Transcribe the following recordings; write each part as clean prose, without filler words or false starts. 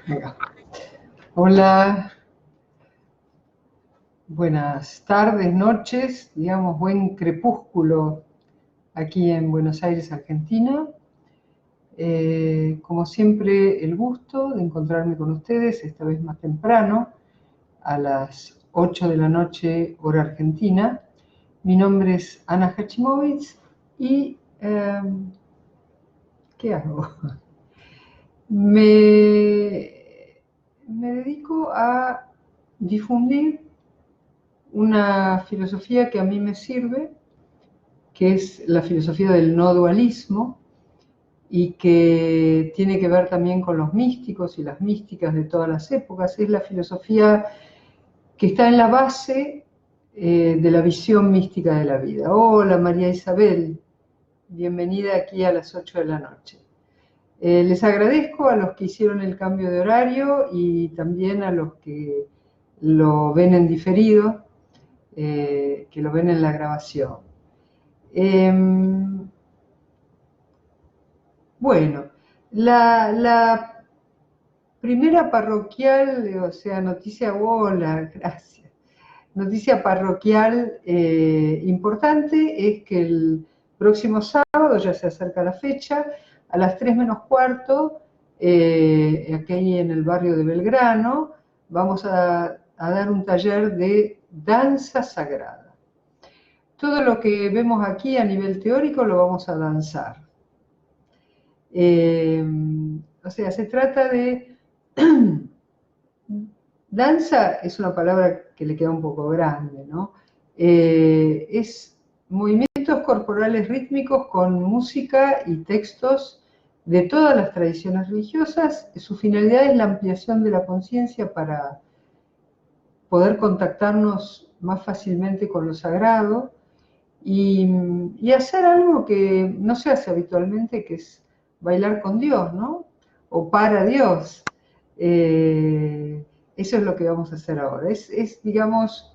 Venga. Hola, buenas tardes, noches, digamos buen crepúsculo aquí en Buenos Aires, Argentina. Como siempre, el gusto de encontrarme con ustedes, esta vez más temprano, a las 8 de la noche, hora argentina. Mi nombre es Ana Hachimowicz y ¿qué hago? Me dedico a difundir una filosofía que a mí me sirve, que es la filosofía del no dualismo y que tiene que ver también con los místicos y las místicas de todas las épocas. Es la filosofía que está en la base de la visión mística de la vida. Hola María Isabel, bienvenida aquí a las 8 de la noche. Les agradezco a los que hicieron el cambio de horario y también a los que lo ven en diferido, que lo ven en la grabación. Bueno, la primera parroquial, o sea, noticia, hola, gracias. Noticia parroquial importante es que el próximo sábado, ya se acerca la fecha, a las 3 menos cuarto, aquí en el barrio de Belgrano, vamos a dar un taller de danza sagrada. Todo lo que vemos aquí a nivel teórico lo vamos a danzar. O sea, se trata de... Danza es una palabra que le queda un poco grande, ¿no? Es movimientos corporales rítmicos con música y textos de todas las tradiciones religiosas. Su finalidad es la ampliación de la conciencia para poder contactarnos más fácilmente con lo sagrado y hacer algo que no se hace habitualmente, que es bailar con Dios, ¿no? O para Dios. Eso es lo que vamos a hacer ahora. Es digamos,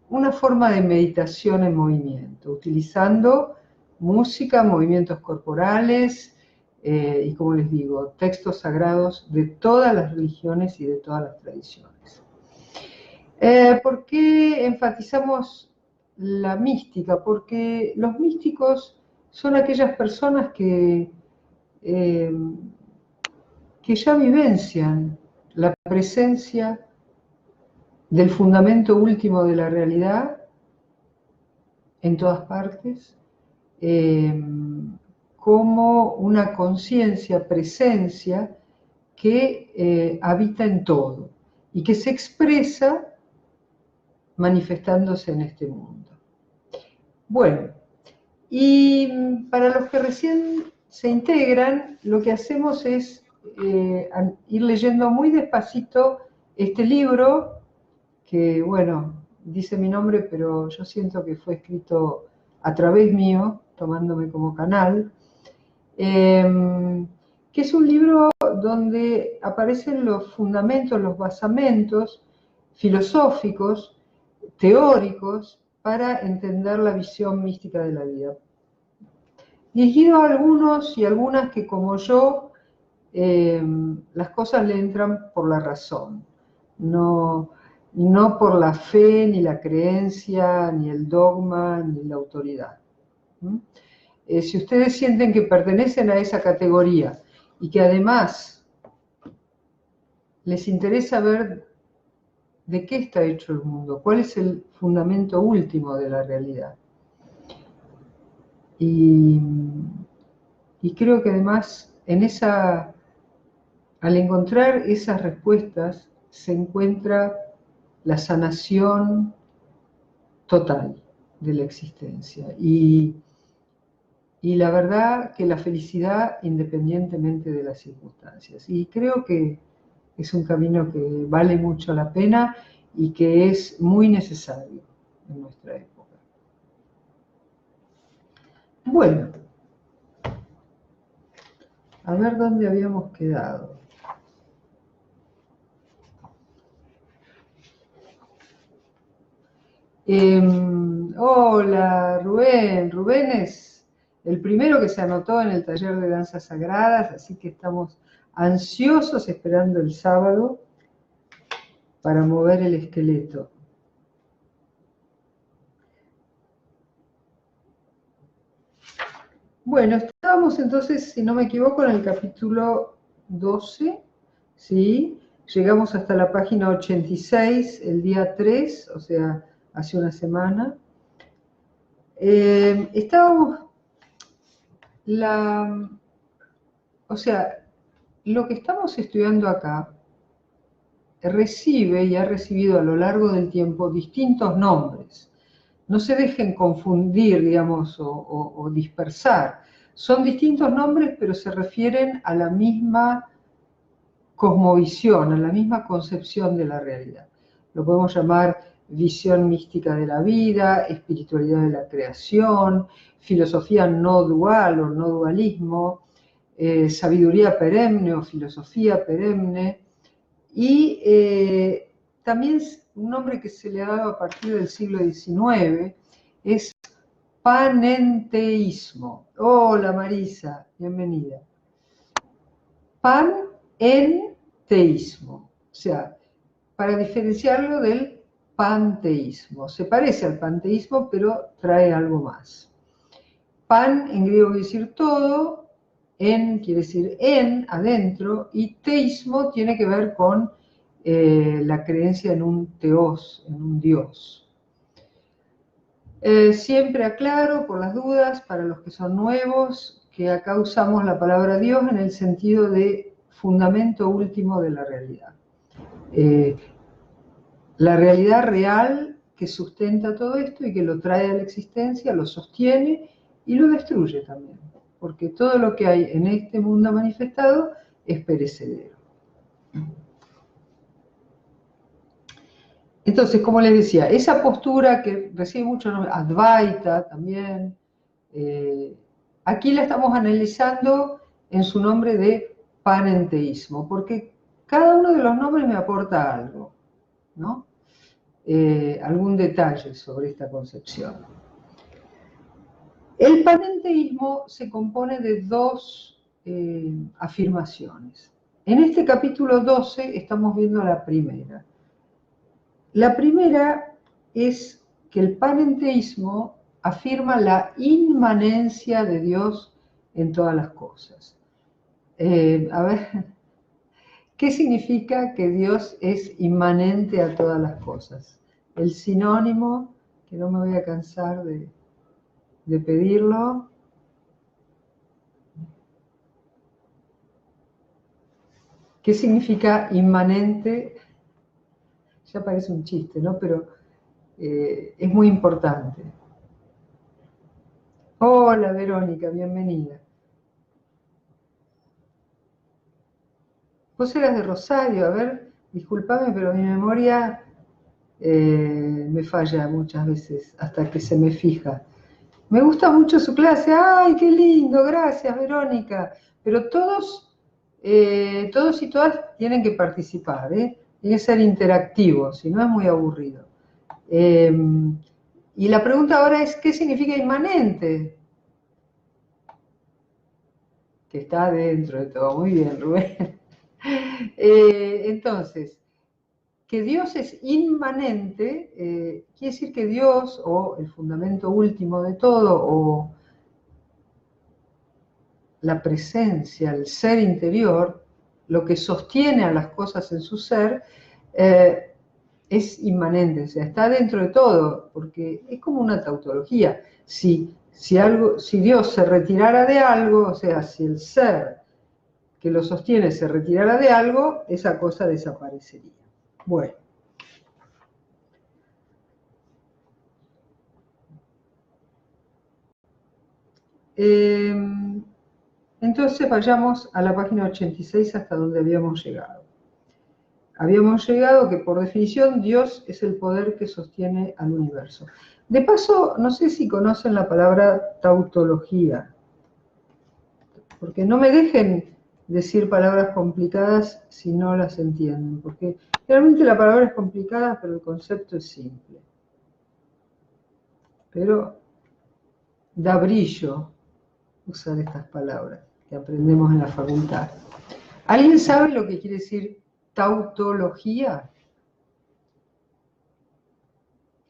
una forma de meditación en movimiento, utilizando música, movimientos corporales y, como les digo, textos sagrados de todas las religiones y de todas las tradiciones. ¿Por qué enfatizamos la mística? Porque los místicos son aquellas personas que ya vivencian la presencia del fundamento último de la realidad en todas partes, como una conciencia, presencia que habita en todo y que se expresa manifestándose en este mundo. Bueno, y para los que recién se integran, lo que hacemos es ir leyendo muy despacito este libro, que bueno, dice mi nombre, pero yo siento que fue escrito a través mío, tomándome como canal, que es un libro donde aparecen los fundamentos, los basamentos filosóficos, teóricos, para entender la visión mística de la vida. Dirigido a algunos y algunas que, como yo, las cosas le entran por la razón, no por la fe, ni la creencia, ni el dogma, ni la autoridad. Si ustedes sienten que pertenecen a esa categoría y que además les interesa ver de qué está hecho el mundo, cuál es el fundamento último de la realidad, y creo que además al encontrar esas respuestas se encuentra la sanación total de la existencia y la verdad que la felicidad independientemente de las circunstancias. Y creo que es un camino que vale mucho la pena y que es muy necesario en nuestra época. Bueno, a ver dónde habíamos quedado. Hola, Rubén. Rubén es el primero que se anotó en el taller de danzas sagradas, así que estamos ansiosos esperando el sábado para mover el esqueleto. Bueno, estábamos entonces, si no me equivoco, en el capítulo 12, ¿sí? Llegamos hasta la página 86, el día 3, o sea, hace una semana. Estábamos, o sea, lo que estamos estudiando acá recibe y ha recibido a lo largo del tiempo distintos nombres. No se dejen confundir, digamos, o dispersar. Son distintos nombres, pero se refieren a la misma cosmovisión, a la misma concepción de la realidad. Lo podemos llamar visión mística de la vida, espiritualidad de la creación, filosofía no dual o no dualismo, sabiduría perenne o filosofía perenne, y también un nombre que se le ha dado a partir del siglo XIX es panenteísmo. Hola Marisa, bienvenida. Panenteísmo, o sea, para diferenciarlo del panteísmo. Se parece al panteísmo, pero trae algo más. Pan en griego quiere decir todo, en quiere decir en, adentro, y teísmo tiene que ver con la creencia en un teos, en un dios. Siempre aclaro, por las dudas, para los que son nuevos, que acá usamos la palabra Dios en el sentido de fundamento último de la realidad. La realidad real que sustenta todo esto y que lo trae a la existencia, lo sostiene y lo destruye también, porque todo lo que hay en este mundo manifestado es perecedero. Entonces, como les decía, esa postura que recibe mucho nombre, Advaita también, aquí la estamos analizando en su nombre de panenteísmo, porque cada uno de los nombres me aporta algo, ¿no? Algún detalle sobre esta concepción. El panenteísmo se compone de dos afirmaciones. En este capítulo 12 estamos viendo la primera. La primera es que el panenteísmo afirma la inmanencia de Dios en todas las cosas. A ver, ¿qué significa que Dios es inmanente a todas las cosas? El sinónimo, que no me voy a cansar de pedirlo. ¿Qué significa inmanente? Ya parece un chiste, ¿no? Pero es muy importante. Hola, Verónica, bienvenida. Vos eras de Rosario, a ver, discúlpame, pero mi memoria me falla muchas veces hasta que se me fija. Me gusta mucho su clase, ¡ay, qué lindo! Gracias, Verónica. Pero todos y todas tienen que participar, ¿eh? Tiene que ser interactivo, si no es muy aburrido. Y la pregunta ahora es, ¿qué significa inmanente? Que está dentro de todo. Muy bien, Rubén. Entonces, que Dios es inmanente, quiere decir que Dios, o el fundamento último de todo, o la presencia, el ser interior, lo que sostiene a las cosas en su ser, es inmanente, o sea, está dentro de todo, porque es como una tautología. Si Dios se retirara de algo, o sea, si el ser que lo sostiene se retirara de algo, esa cosa desaparecería. Bueno. Entonces vayamos a la página 86 hasta donde habíamos llegado. Habíamos llegado que por definición Dios es el poder que sostiene al universo. De paso, no sé si conocen la palabra tautología, porque no me dejen decir palabras complicadas si no las entienden, porque realmente la palabra es complicada, pero el concepto es simple. Pero da brillo usar estas palabras que aprendemos en la facultad. ¿Alguien sabe lo que quiere decir tautología?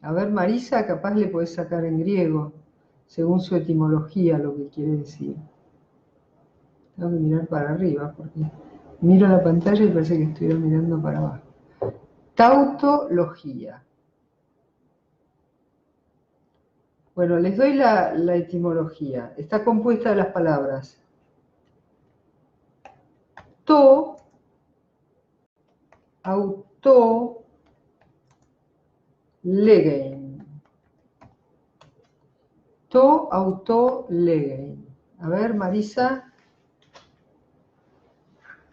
A ver, Marisa, capaz le podés sacar en griego, según su etimología, lo que quiere decir. Tengo que mirar para arriba, porque miro la pantalla y parece que estuviera mirando para abajo. Tautología. Bueno, les doy la etimología. Está compuesta de las palabras to, auto, legein. To, auto, legein. A ver, Marisa,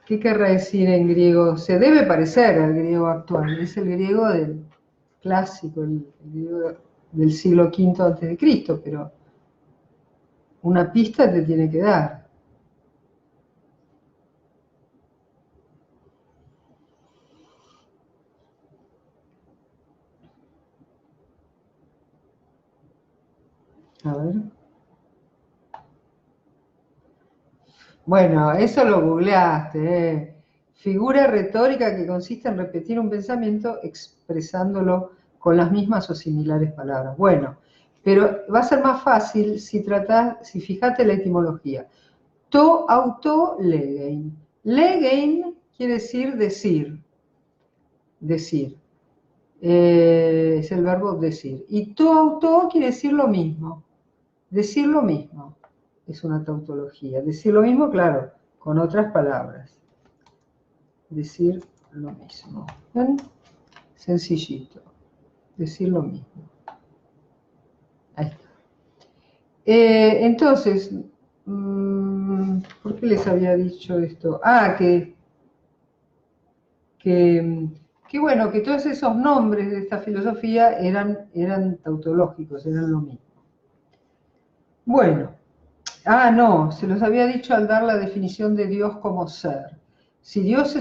¿qué querrá decir en griego? Se debe parecer al griego actual. Es el griego del clásico, el griego del siglo V a.C., pero una pista te tiene que dar. A ver. Bueno, eso lo googleaste. Figura retórica que consiste en repetir un pensamiento expresándolo con las mismas o similares palabras. Bueno, pero va a ser más fácil si fijate la etimología. To, auto, legein. Legein quiere decir decir. Decir. Es el verbo decir. Y to, auto quiere decir lo mismo. Decir lo mismo. Es una tautología. Decir lo mismo, claro, con otras palabras. Decir lo mismo. ¿Ven? Sencillito. Decir lo mismo. Ahí está. Entonces, ¿por qué les había dicho esto? Ah, que bueno, que todos esos nombres de esta filosofía eran tautológicos, eran lo mismo. Bueno. Ah, no, se los había dicho al dar la definición de Dios como ser. Si Dios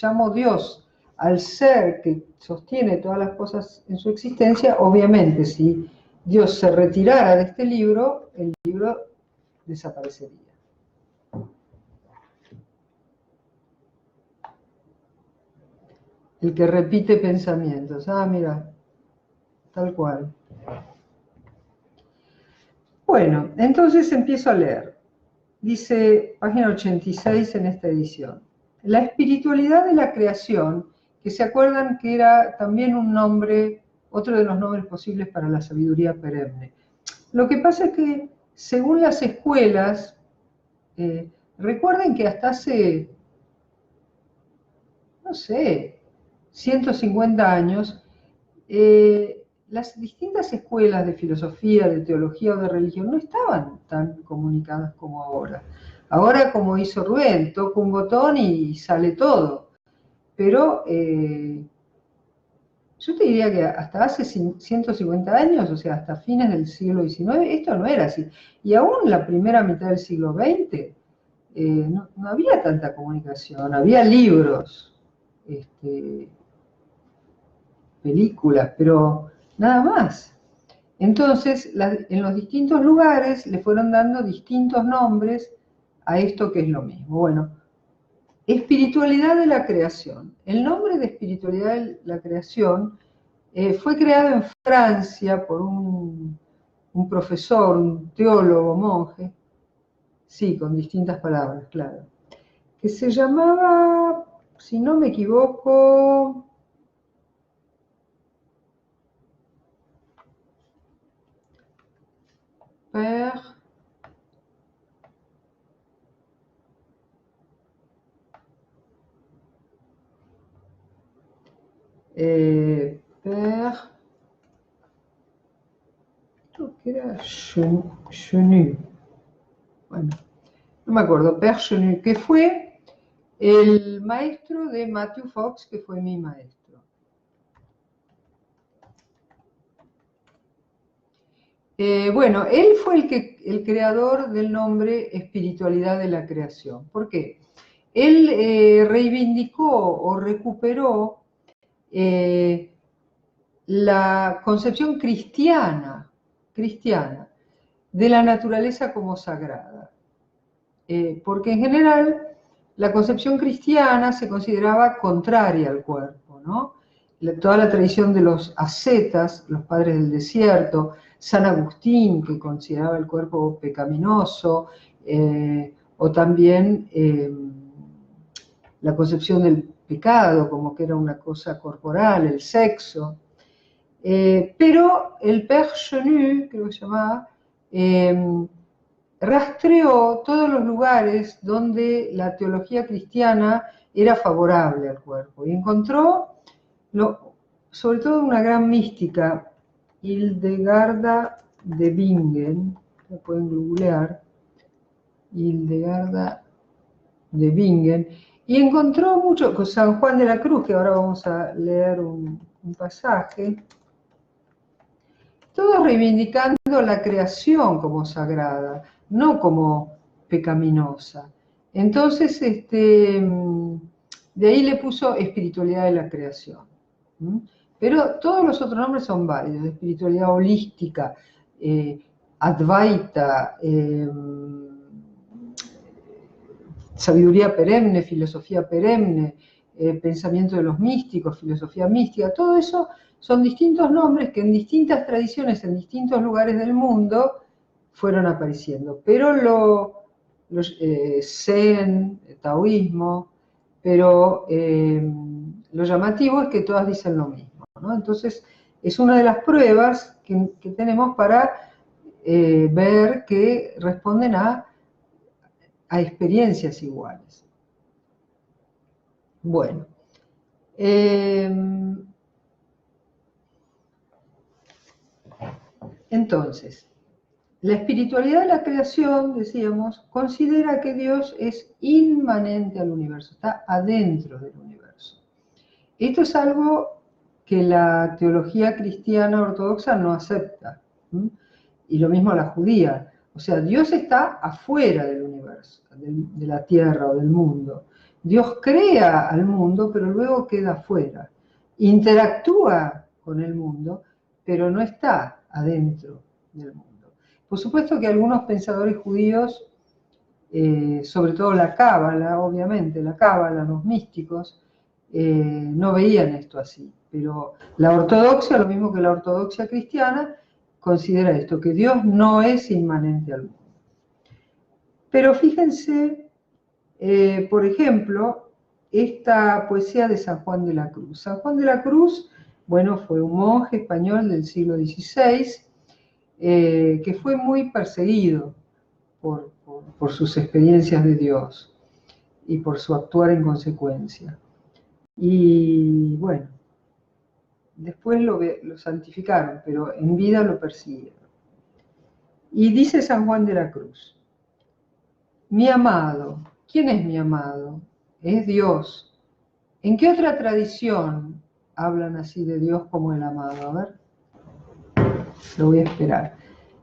llamo Dios al ser que sostiene todas las cosas en su existencia, obviamente si Dios se retirara de este libro, el libro desaparecería. El que repite pensamientos. Ah, mira, tal cual. Bueno, entonces empiezo a leer. Dice, página 86 en esta edición. La espiritualidad de la creación, que se acuerdan que era también un nombre, otro de los nombres posibles para la sabiduría perenne. Lo que pasa es que, según las escuelas, recuerden que hasta hace, no sé, 150 años, las distintas escuelas de filosofía, de teología o de religión no estaban tan comunicadas como ahora. Ahora, como hizo Rubén, toca un botón y sale todo. Pero yo te diría que hasta hace 150 años, o sea, hasta fines del siglo XIX, esto no era así. Y aún en la primera mitad del siglo XX no había tanta comunicación, había libros, películas, pero nada más. Entonces, en los distintos lugares le fueron dando distintos nombres a esto que es lo mismo. Bueno, espiritualidad de la creación. El nombre de espiritualidad de la creación fue creado en Francia por un profesor, un teólogo, monje, sí, con distintas palabras, claro, que se llamaba, si no me equivoco, Père Père, creo que era Chenu, bueno, no me acuerdo, Père Chenu, que fue el maestro de Matthew Fox, que fue mi maestro. Bueno, él fue el creador del nombre espiritualidad de la creación. ¿Por qué? Él reivindicó o recuperó la concepción cristiana de la naturaleza como sagrada. Porque en general la concepción cristiana se consideraba contraria al cuerpo, ¿no? Toda la tradición de los ascetas, los padres del desierto, San Agustín, que consideraba el cuerpo pecaminoso, o también la concepción del pecado como que era una cosa corporal, el sexo. Pero el Père Chenu, creo que se llamaba, rastreó todos los lugares donde la teología cristiana era favorable al cuerpo y encontró, sobre todo, una gran mística, Hildegarda de Bingen, la pueden googlear, Hildegarda de Bingen, y encontró mucho con San Juan de la Cruz, que ahora vamos a leer un pasaje, todos reivindicando la creación como sagrada, no como pecaminosa. Entonces, de ahí le puso espiritualidad de la creación. Pero todos los otros nombres son válidos: espiritualidad holística, Advaita, sabiduría perenne, filosofía perenne, pensamiento de los místicos, filosofía mística. Todo eso son distintos nombres que en distintas tradiciones, en distintos lugares del mundo, fueron apareciendo. Pero Zen, taoísmo, pero lo llamativo es que todas dicen lo mismo, ¿no? Entonces, es una de las pruebas que tenemos para ver que responden a experiencias iguales. Bueno, entonces, la espiritualidad de la creación, decíamos, considera que Dios es inmanente al universo, está adentro del universo. Esto es algo que la teología cristiana ortodoxa no acepta, y lo mismo la judía. O sea, Dios está afuera del universo, de la tierra o del mundo. Dios crea al mundo, pero luego queda afuera. Interactúa con el mundo, pero no está adentro del mundo. Por supuesto que algunos pensadores judíos, sobre todo la Cábala, obviamente, la Cábala, los místicos, no veían esto así. Pero la ortodoxia, lo mismo que la ortodoxia cristiana, considera esto, que Dios no es inmanente al mundo. Pero fíjense, por ejemplo, esta poesía de San Juan de la Cruz. San Juan de la Cruz, bueno, fue un monje español del siglo XVI, que fue muy perseguido por sus experiencias de Dios y por su actuar en consecuencia. Y bueno, después lo santificaron, pero en vida lo persiguieron. Y dice San Juan de la Cruz: mi amado. ¿Quién es mi amado? Es Dios. ¿En qué otra tradición hablan así de Dios como el amado? A ver, lo voy a esperar.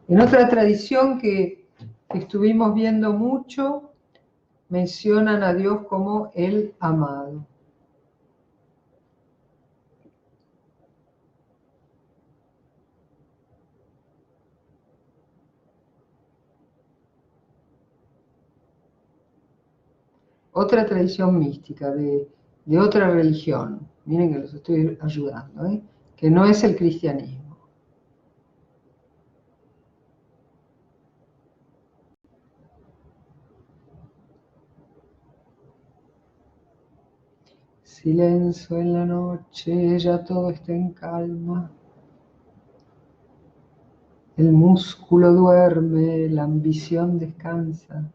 En otra tradición que estuvimos viendo mucho, mencionan a Dios como el amado. Otra tradición mística de otra religión, miren que los estoy ayudando, que no es el cristianismo. Silencio en la noche, ya todo está en calma. El músculo duerme, la ambición descansa.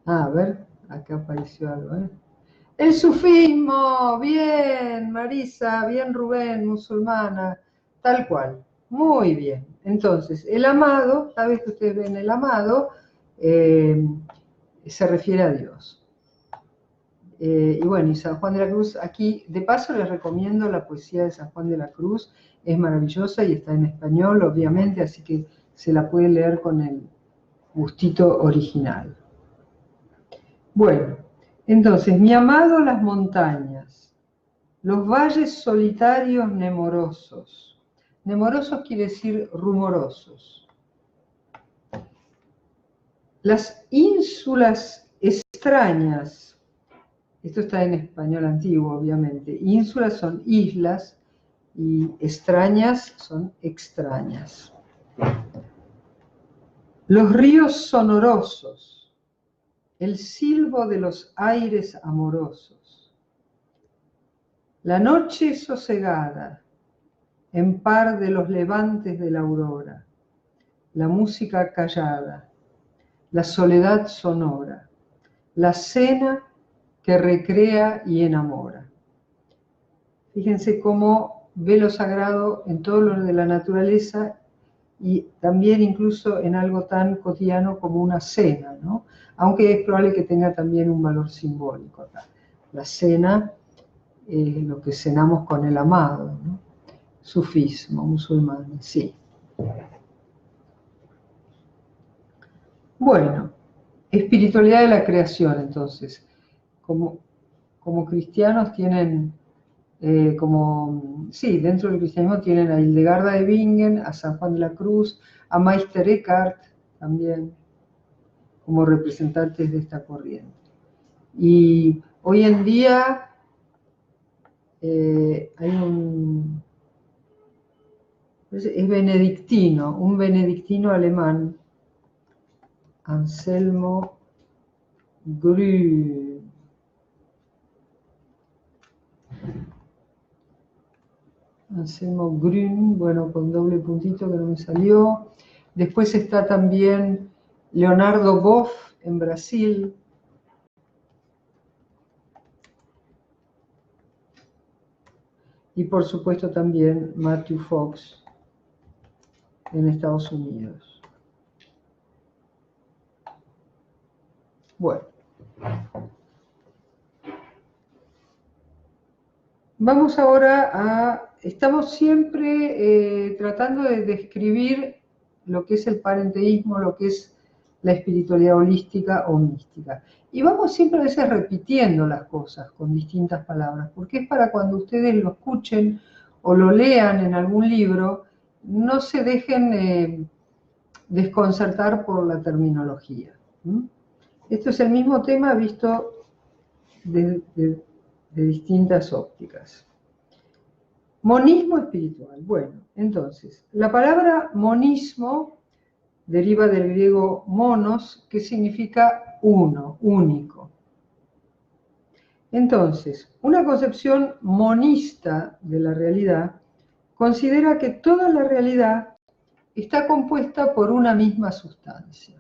A ver, acá apareció algo, El sufismo, bien, Marisa, bien, Rubén, musulmana, tal cual, muy bien. Entonces, el amado, cada vez que ustedes ven el amado, se refiere a Dios. Y bueno, y San Juan de la Cruz, aquí, de paso les recomiendo la poesía de San Juan de la Cruz, es maravillosa y está en español, obviamente, así que se la puede leer con el gustito original. Bueno, entonces, mi amado, las montañas, los valles solitarios nemorosos, Nemorosos quiere decir rumorosos. Las ínsulas extrañas, esto está en español antiguo, obviamente. Ínsulas son islas y extrañas son extrañas. Los ríos sonorosos, el silbo de los aires amorosos. La noche sosegada, en par de los levantes de la aurora. La música callada, la soledad sonora, la cena que recrea y enamora. Fíjense cómo ve lo sagrado en todo lo de la naturaleza y también incluso en algo tan cotidiano como una cena, ¿no? Aunque es probable que tenga también un valor simbólico acá. La cena es lo que cenamos con el amado, ¿no? Sufismo musulmán, sí. Bueno, espiritualidad de la creación, entonces. Como cristianos tienen, dentro del cristianismo tienen a Hildegarda de Bingen, a San Juan de la Cruz, a Meister Eckhart también, como representantes de esta corriente. Y hoy en día hay es benedictino, un benedictino alemán, Anselmo Grün. Anselmo Grün, bueno, con doble puntito que no me salió. Después está también Leonardo Boff en Brasil. Y por supuesto también Matthew Fox en Estados Unidos. Bueno. Vamos ahora a... Estamos siempre tratando de describir lo que es el parenteísmo, lo que es la espiritualidad holística o mística. Y vamos siempre a veces repitiendo las cosas con distintas palabras, porque es para cuando ustedes lo escuchen o lo lean en algún libro, no se dejen desconcertar por la terminología. Esto es el mismo tema visto de distintas ópticas. Monismo espiritual. Bueno, entonces, la palabra monismo deriva del griego monos, que significa uno, único. Entonces, una concepción monista de la realidad considera que toda la realidad está compuesta por una misma sustancia.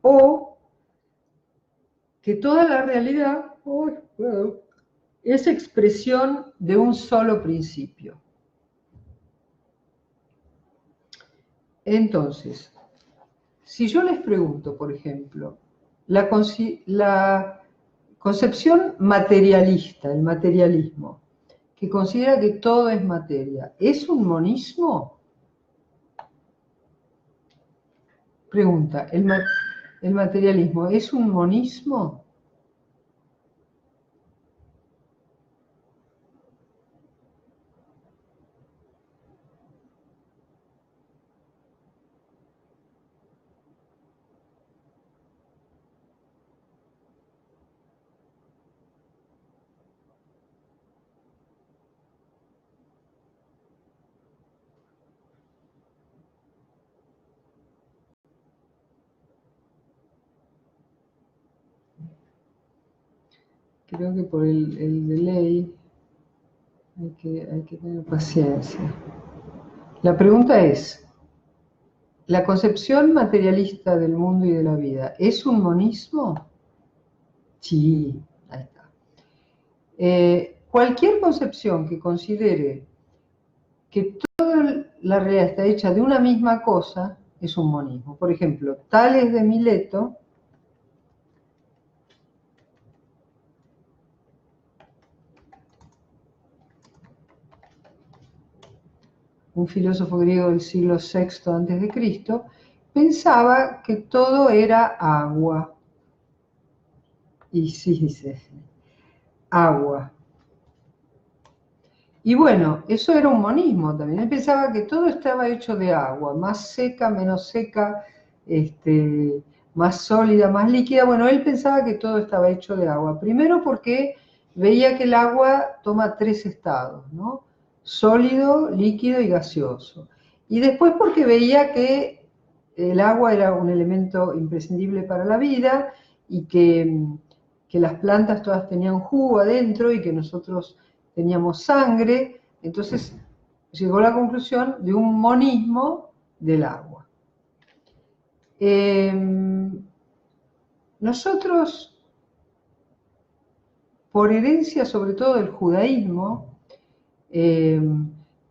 O que toda la realidad es expresión de un solo principio. Entonces, si yo les pregunto, por ejemplo, la concepción materialista, el materialismo, que considera que todo es materia, ¿es un monismo? Pregunta, ¿el materialismo es un monismo? Creo que por el delay hay que tener paciencia. La pregunta es, ¿la concepción materialista del mundo y de la vida es un monismo? Sí, ahí está. Cualquier concepción que considere que toda la realidad está hecha de una misma cosa es un monismo. Por ejemplo, Tales de Mileto un filósofo griego del siglo VI a.C., pensaba que todo era agua. Y sí, dice, agua. Y bueno, eso era un monismo también. Él pensaba que todo estaba hecho de agua, más seca, menos seca, más sólida, más líquida. Bueno, él pensaba que todo estaba hecho de agua. Primero porque veía que el agua toma 3 estados, ¿no? Sólido, líquido y gaseoso. Y después porque veía que el agua era un elemento imprescindible para la vida y que las plantas todas tenían jugo adentro y que nosotros teníamos sangre. Entonces llegó a la conclusión de un monismo del agua. Nosotros, por herencia sobre todo del judaísmo,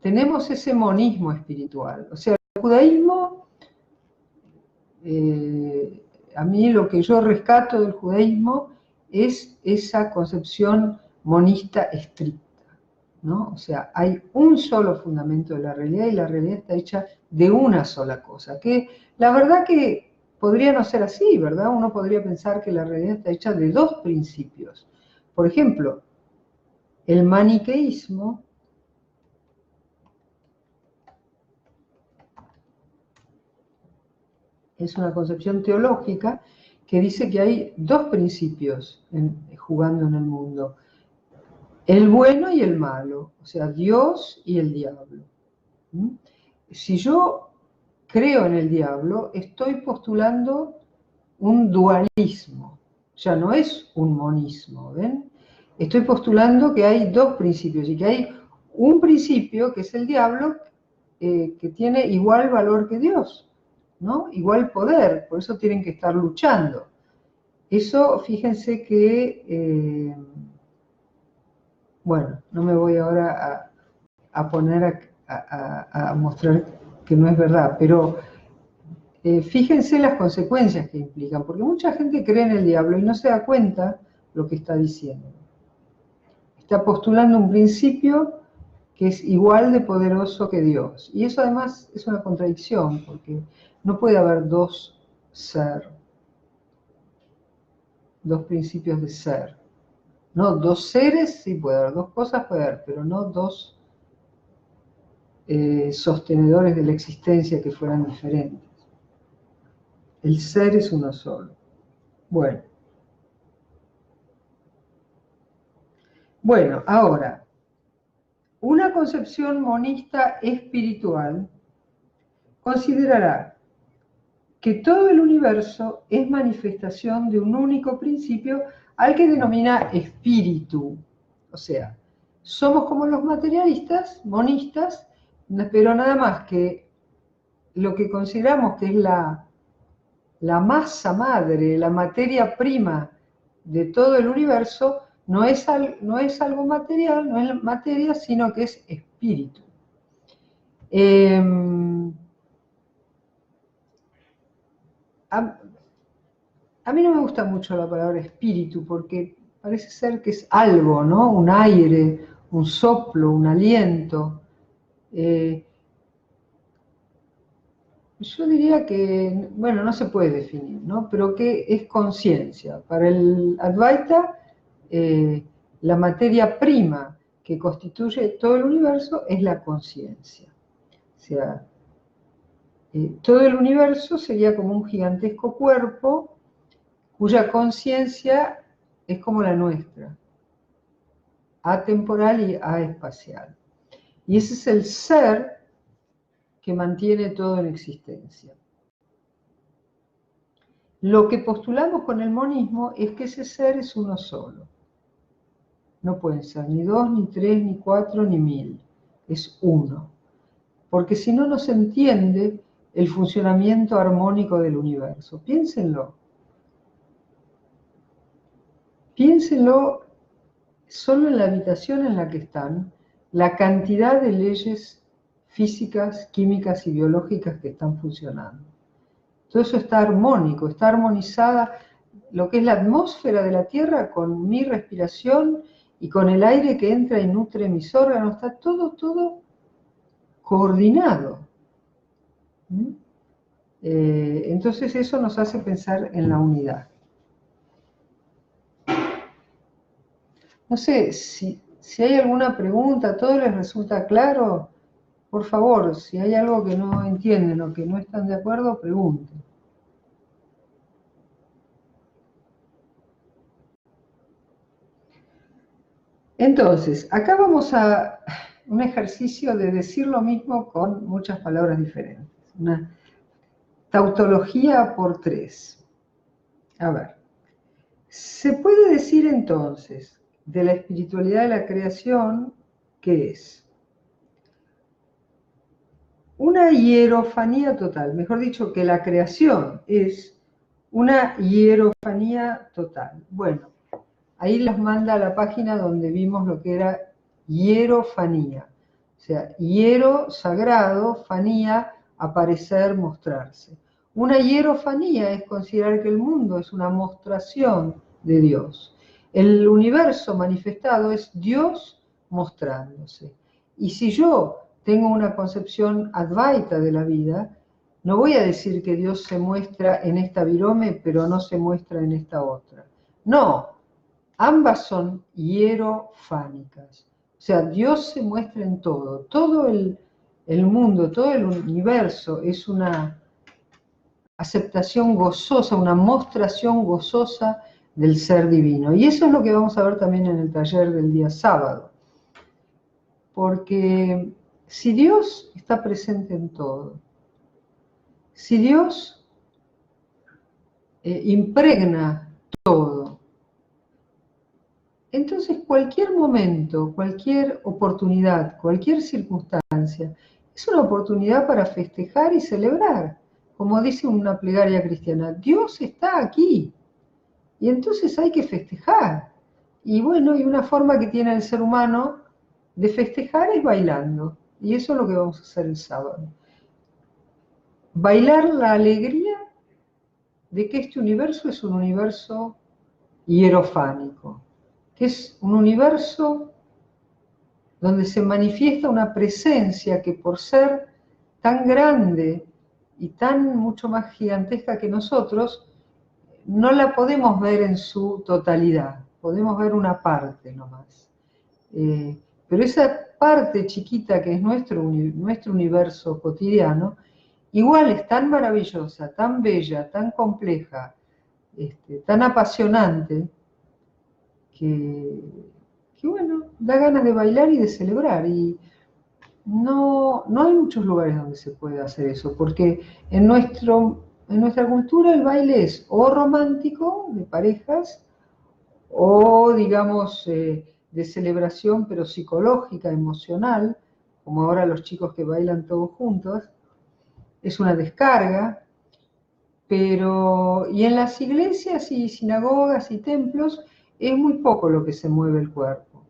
tenemos ese monismo espiritual. O sea, el judaísmo, a mí lo que yo rescato del judaísmo es esa concepción monista estricta, ¿no? O sea, hay un solo fundamento de la realidad y la realidad está hecha de una sola cosa, que la verdad que podría no ser así, ¿verdad? Uno podría pensar que la realidad está hecha de 2 principios. Por ejemplo, el maniqueísmo es una concepción teológica que dice que hay 2 principios jugando en el mundo: el bueno y el malo, o sea, Dios y el diablo. Si yo creo en el diablo, estoy postulando un dualismo, ya no es un monismo, ¿ven? Estoy postulando que hay 2 principios y que hay un principio, que es el diablo, que tiene igual valor que Dios, ¿no? Igual poder, por eso tienen que estar luchando. Eso, fíjense que, bueno, no me voy ahora a poner a mostrar que no es verdad, pero fíjense las consecuencias que implican, porque mucha gente cree en el diablo y no se da cuenta lo que está diciendo. Está postulando un principio que es igual de poderoso que Dios. Y eso además es una contradicción, porque no puede haber 2 ser, 2 principios de ser. No, 2 seres sí puede haber, 2 cosas puede haber, pero no 2 sostenedores de la existencia que fueran diferentes. El ser es uno solo. Bueno, ahora, una concepción monista espiritual considerará que todo el universo es manifestación de un único principio al que denomina espíritu. O sea, somos como los materialistas, monistas, pero nada más que lo que consideramos que es la masa madre, la materia prima de todo el universo, no es algo material, no es materia, sino que es espíritu. A mí no me gusta mucho la palabra espíritu porque parece ser que es algo, ¿no? Un aire, un soplo, un aliento. Yo diría que, bueno, no se puede definir, ¿no? Pero que es conciencia. Para el Advaita, la materia prima que constituye todo el universo es la conciencia. O sea, todo el universo sería como un gigantesco cuerpo cuya conciencia es como la nuestra, atemporal y aespacial. Y ese es el ser que mantiene todo en existencia. Lo que postulamos con el monismo es que ese ser es uno solo. No pueden ser ni 2, ni 3, ni 4, ni 1000. Es uno. Porque si no, no se entiende el funcionamiento armónico del universo. Piénsenlo. Piénsenlo solo en la habitación en la que están, la cantidad de leyes físicas, químicas y biológicas que están funcionando. Todo eso está armónico, está armonizada lo que es la atmósfera de la Tierra con mi respiración y con el aire que entra y nutre mis órganos, está todo coordinado. Entonces eso nos hace pensar en la unidad. No sé si Si hay alguna pregunta, ¿todo les resulta claro? Por favor, si hay algo que no entienden o que no están de acuerdo, pregunten. Entonces, acá vamos a un ejercicio de decir lo mismo con muchas palabras diferentes. Una tautología por 3. A ver, se puede decir entonces de la espiritualidad de la creación que es una hierofanía total, mejor dicho, que la creación es una hierofanía total. Bueno, ahí los manda a la página donde vimos lo que era hierofanía. O sea, hiero, sagrado, fanía, aparecer, mostrarse. Una hierofanía es considerar que el mundo es una mostración de Dios. El universo manifestado es Dios mostrándose. Y si yo tengo una concepción advaita de la vida, no voy a decir que Dios se muestra en esta virome, pero no se muestra en esta otra. No, ambas son hierofánicas. O sea, Dios se muestra en todo. Todo el mundo, todo el universo es una aceptación gozosa, una mostración gozosa del ser divino. Y eso es lo que vamos a ver también en el taller del día sábado. Porque si Dios está presente en todo, si Dios impregna todo, entonces cualquier momento, cualquier oportunidad, cualquier circunstancia, es una oportunidad para festejar y celebrar. Como dice una plegaria cristiana, Dios está aquí y entonces hay que festejar. Y bueno, y una forma que tiene el ser humano de festejar es bailando. Y eso es lo que vamos a hacer el sábado. Bailar la alegría de que este universo es un universo hierofánico, que es un universo donde se manifiesta una presencia que por ser tan grande y tan mucho más gigantesca que nosotros, no la podemos ver en su totalidad, podemos ver una parte nomás. Pero esa parte chiquita que es nuestro universo cotidiano, igual es tan maravillosa, tan bella, tan compleja, tan apasionante, que bueno, da ganas de bailar y de celebrar. Y no hay muchos lugares donde se puede hacer eso, porque en nuestra cultura el baile es o romántico, de parejas, o digamos de celebración, pero psicológica, emocional, como ahora los chicos que bailan todos juntos, es una descarga. Pero, y en las iglesias y sinagogas y templos es muy poco lo que se mueve el cuerpo.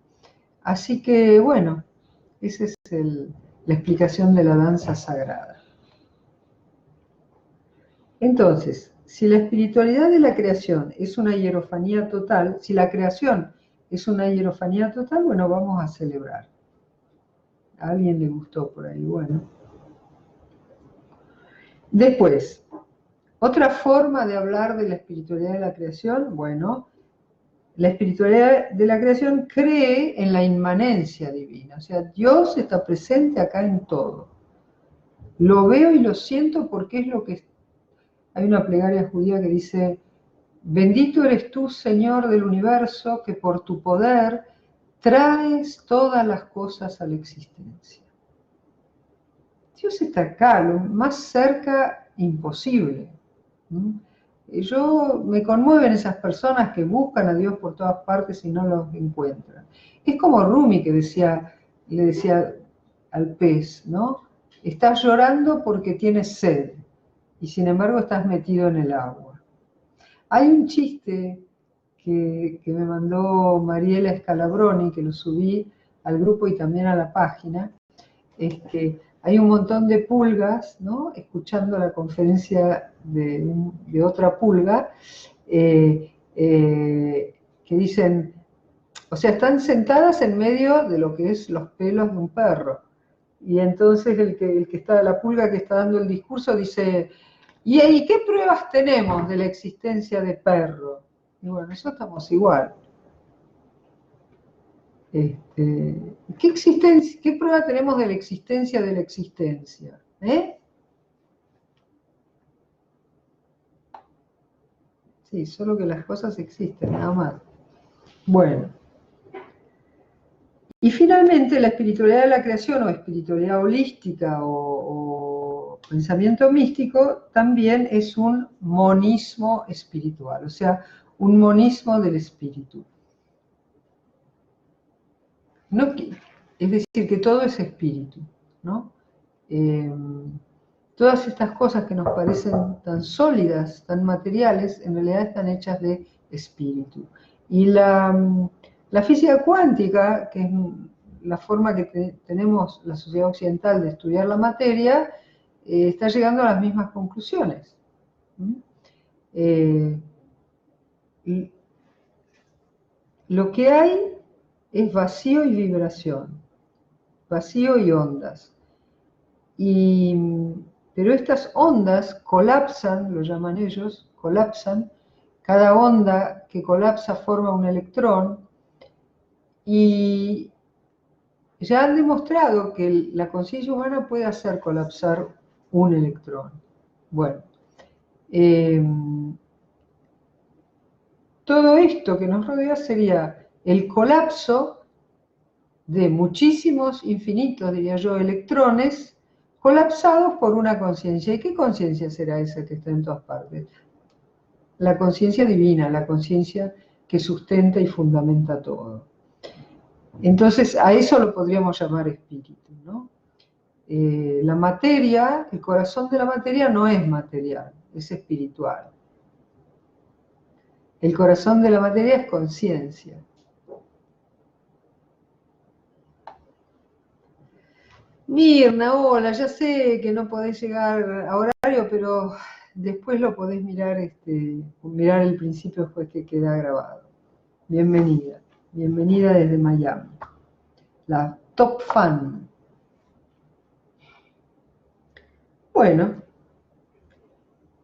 Así que, bueno, esa es la explicación de la danza sagrada. Entonces, si la espiritualidad de la creación es una hierofanía total, si la creación es una hierofanía total, bueno, vamos a celebrar. A alguien le gustó por ahí, bueno. Después, otra forma de hablar de la espiritualidad de la creación, bueno, la espiritualidad de la creación cree en la inmanencia divina, o sea, Dios está presente acá en todo. Lo veo y lo siento porque es lo que... Hay una plegaria judía que dice, bendito eres tú, Señor del universo, que por tu poder traes todas las cosas a la existencia. Dios está acá, lo más cerca imposible. Me conmueven esas personas que buscan a Dios por todas partes y no los encuentran. Es como Rumi que le decía al pez, ¿no? Estás llorando porque tienes sed y sin embargo estás metido en el agua. Hay un chiste que me mandó Mariela Scalabroni, que lo subí al grupo y también a la página. Hay un montón de pulgas, ¿no? Escuchando la conferencia de otra pulga, que dicen, o sea, están sentadas en medio de lo que es los pelos de un perro. Y entonces el que está, la pulga que está dando el discurso dice, ¿y qué pruebas tenemos de la existencia de perro? Y bueno, nosotros estamos igual. ¿Qué prueba tenemos de la existencia de la existencia? Sí, solo que las cosas existen, nada más. Bueno. Y finalmente, la espiritualidad de la creación o espiritualidad holística o pensamiento místico también es un monismo espiritual, o sea, un monismo del espíritu. No, es decir, que todo es espíritu, ¿no? Todas estas cosas que nos parecen tan sólidas, tan materiales, en realidad están hechas de espíritu. Y la física cuántica, que es la forma que tenemos la sociedad occidental de estudiar la materia, está llegando a las mismas conclusiones. Lo que hay es vacío y vibración, vacío y ondas. Pero estas ondas colapsan, lo llaman ellos, colapsan. Cada onda que colapsa forma un electrón y ya han demostrado que la conciencia humana puede hacer colapsar un electrón. Bueno, todo esto que nos rodea sería el colapso de muchísimos, infinitos, diría yo, electrones colapsados por una conciencia. ¿Y qué conciencia será esa que está en todas partes? La conciencia divina, la conciencia que sustenta y fundamenta todo. Entonces, a eso lo podríamos llamar espíritu, ¿no? La materia, el corazón de la materia no es material, es espiritual. El corazón de la materia es conciencia. Mirna, hola, ya sé que no podés llegar a horario, pero después lo podés mirar, mirar el principio después que queda grabado. Bienvenida, bienvenida desde Miami. La top fan. Bueno,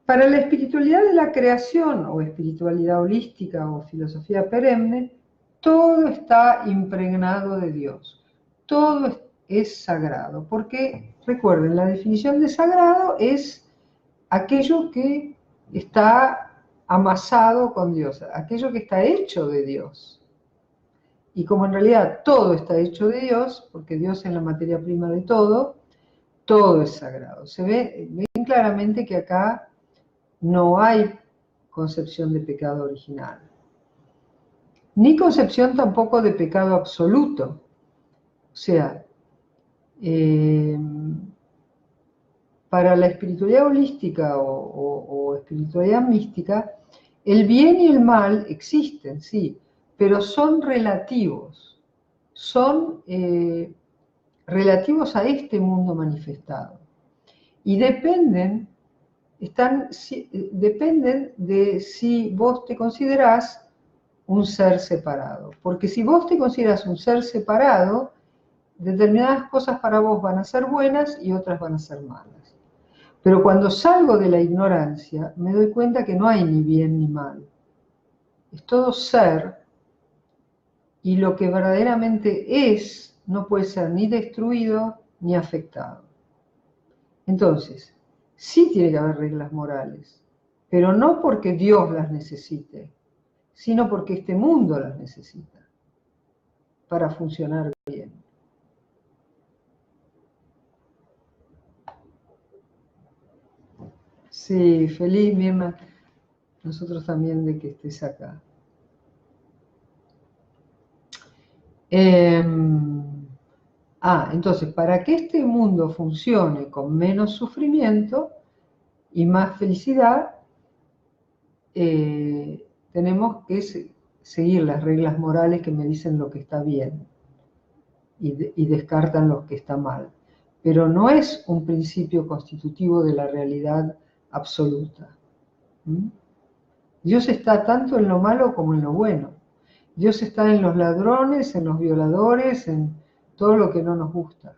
para la espiritualidad de la creación, o espiritualidad holística, o filosofía perenne, todo está impregnado de Dios. Todo es sagrado, porque recuerden, la definición de sagrado es aquello que está amasado con Dios, aquello que está hecho de Dios. Y como en realidad todo está hecho de Dios, porque Dios es la materia prima de todo es sagrado. Se ve bien claramente que acá no hay concepción de pecado original, ni concepción tampoco de pecado absoluto. O sea, para la espiritualidad holística o espiritualidad mística, el bien y el mal existen, sí, pero son relativos. Son relativos a este mundo manifestado. Y dependen de si vos te considerás un ser separado. Porque si vos te consideras un ser separado, determinadas cosas para vos van a ser buenas y otras van a ser malas. Pero cuando salgo de la ignorancia, me doy cuenta que no hay ni bien ni mal. Es todo ser, y lo que verdaderamente es no puede ser ni destruido ni afectado. Entonces, sí tiene que haber reglas morales, pero no porque Dios las necesite, sino porque este mundo las necesita para funcionar bien. Sí, feliz, Mirna, nosotros también de que estés acá. Entonces, para que este mundo funcione con menos sufrimiento y más felicidad, tenemos que seguir las reglas morales que me dicen lo que está bien y descartan lo que está mal. Pero no es un principio constitutivo de la realidad absoluta. Dios está tanto en lo malo como en lo bueno. Dios está en los ladrones, en los violadores, en todo lo que no nos gusta.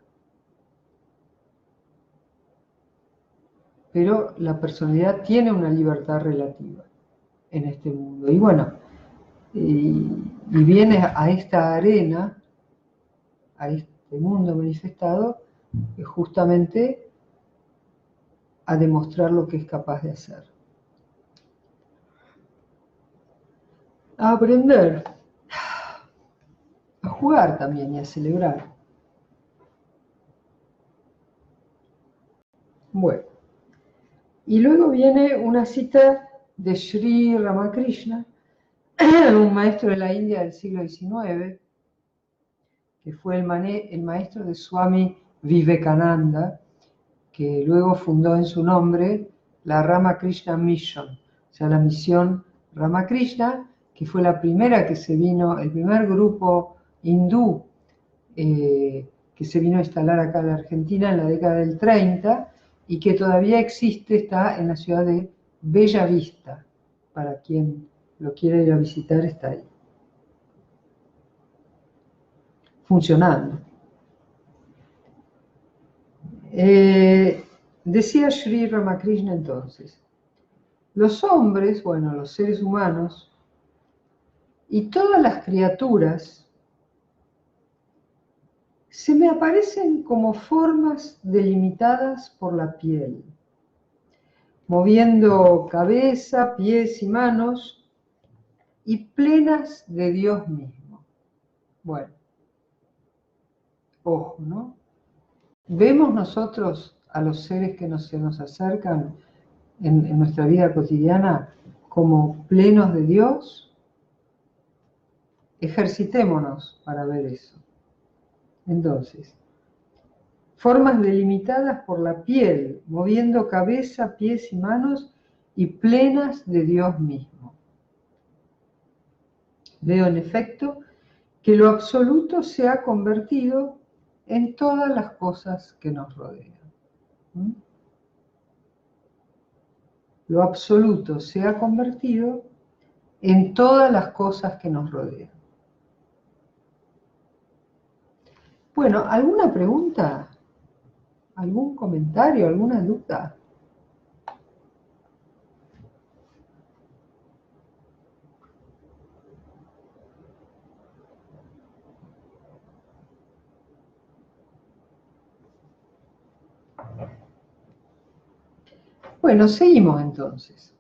Pero la personalidad tiene una libertad relativa en este mundo. Y bueno, y viene a esta arena a este mundo manifestado justamente a demostrar lo que es capaz de hacer. A aprender, a jugar también y a celebrar. Bueno, y luego viene una cita de Sri Ramakrishna, un maestro de la India del siglo XIX, que fue el maestro de Swami Vivekananda, que luego fundó en su nombre la Ramakrishna Mission, o sea, la misión Ramakrishna, que fue la primera que se vino, el primer grupo hindú que se vino a instalar acá en la Argentina en la década del 30 y que todavía existe, está en la ciudad de Bella Vista. Para quien lo quiera ir a visitar, está ahí, funcionando. Decía Sri Ramakrishna entonces, los hombres, bueno, los seres humanos y todas las criaturas se me aparecen como formas delimitadas por la piel, moviendo cabeza, pies y manos y plenas de Dios mismo. Bueno, ojo, ¿no? ¿Vemos nosotros a los seres que se nos acercan en nuestra vida cotidiana como plenos de Dios? Ejercitémonos para ver eso. Entonces, formas delimitadas por la piel, moviendo cabeza, pies y manos y plenas de Dios mismo. Veo en efecto que lo absoluto se ha convertido en todas las cosas que nos rodean. Lo absoluto se ha convertido en todas las cosas que nos rodean. Bueno, ¿alguna pregunta? ¿Algún comentario? ¿Alguna duda? Bueno, seguimos entonces.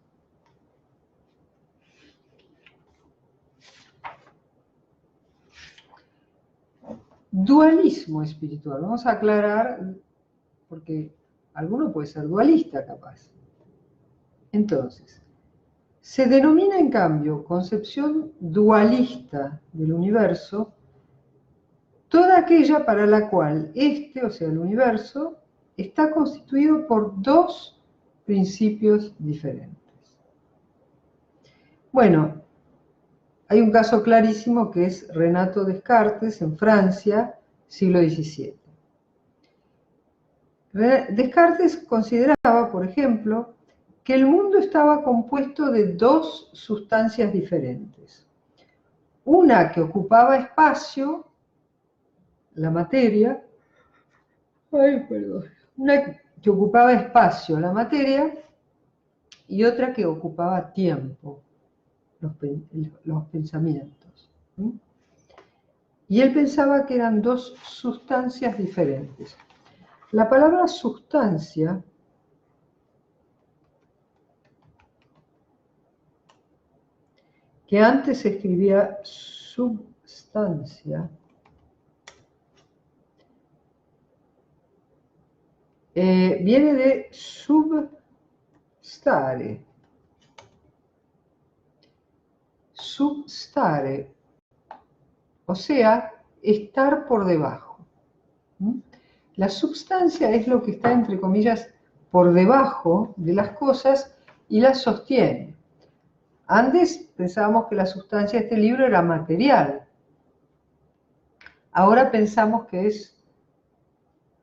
Dualismo espiritual. Vamos a aclarar, porque alguno puede ser dualista capaz. Entonces, se denomina en cambio concepción dualista del universo toda aquella para la cual o sea, el universo, está constituido por dos principios diferentes. Bueno, hay un caso clarísimo que es Renato Descartes en Francia, siglo XVII. Descartes consideraba, por ejemplo, que el mundo estaba compuesto de dos sustancias diferentes. Una que ocupaba espacio, la materia, una que ocupaba espacio, la materia, y otra que ocupaba tiempo, los pensamientos. Y él pensaba que eran dos sustancias diferentes. La palabra sustancia que antes se escribía substancia, viene de substare. Substare, o sea, estar por debajo. La substancia es lo que está, entre comillas, por debajo de las cosas y las sostiene. Antes pensábamos que la sustancia de este libro era material. Ahora pensamos que es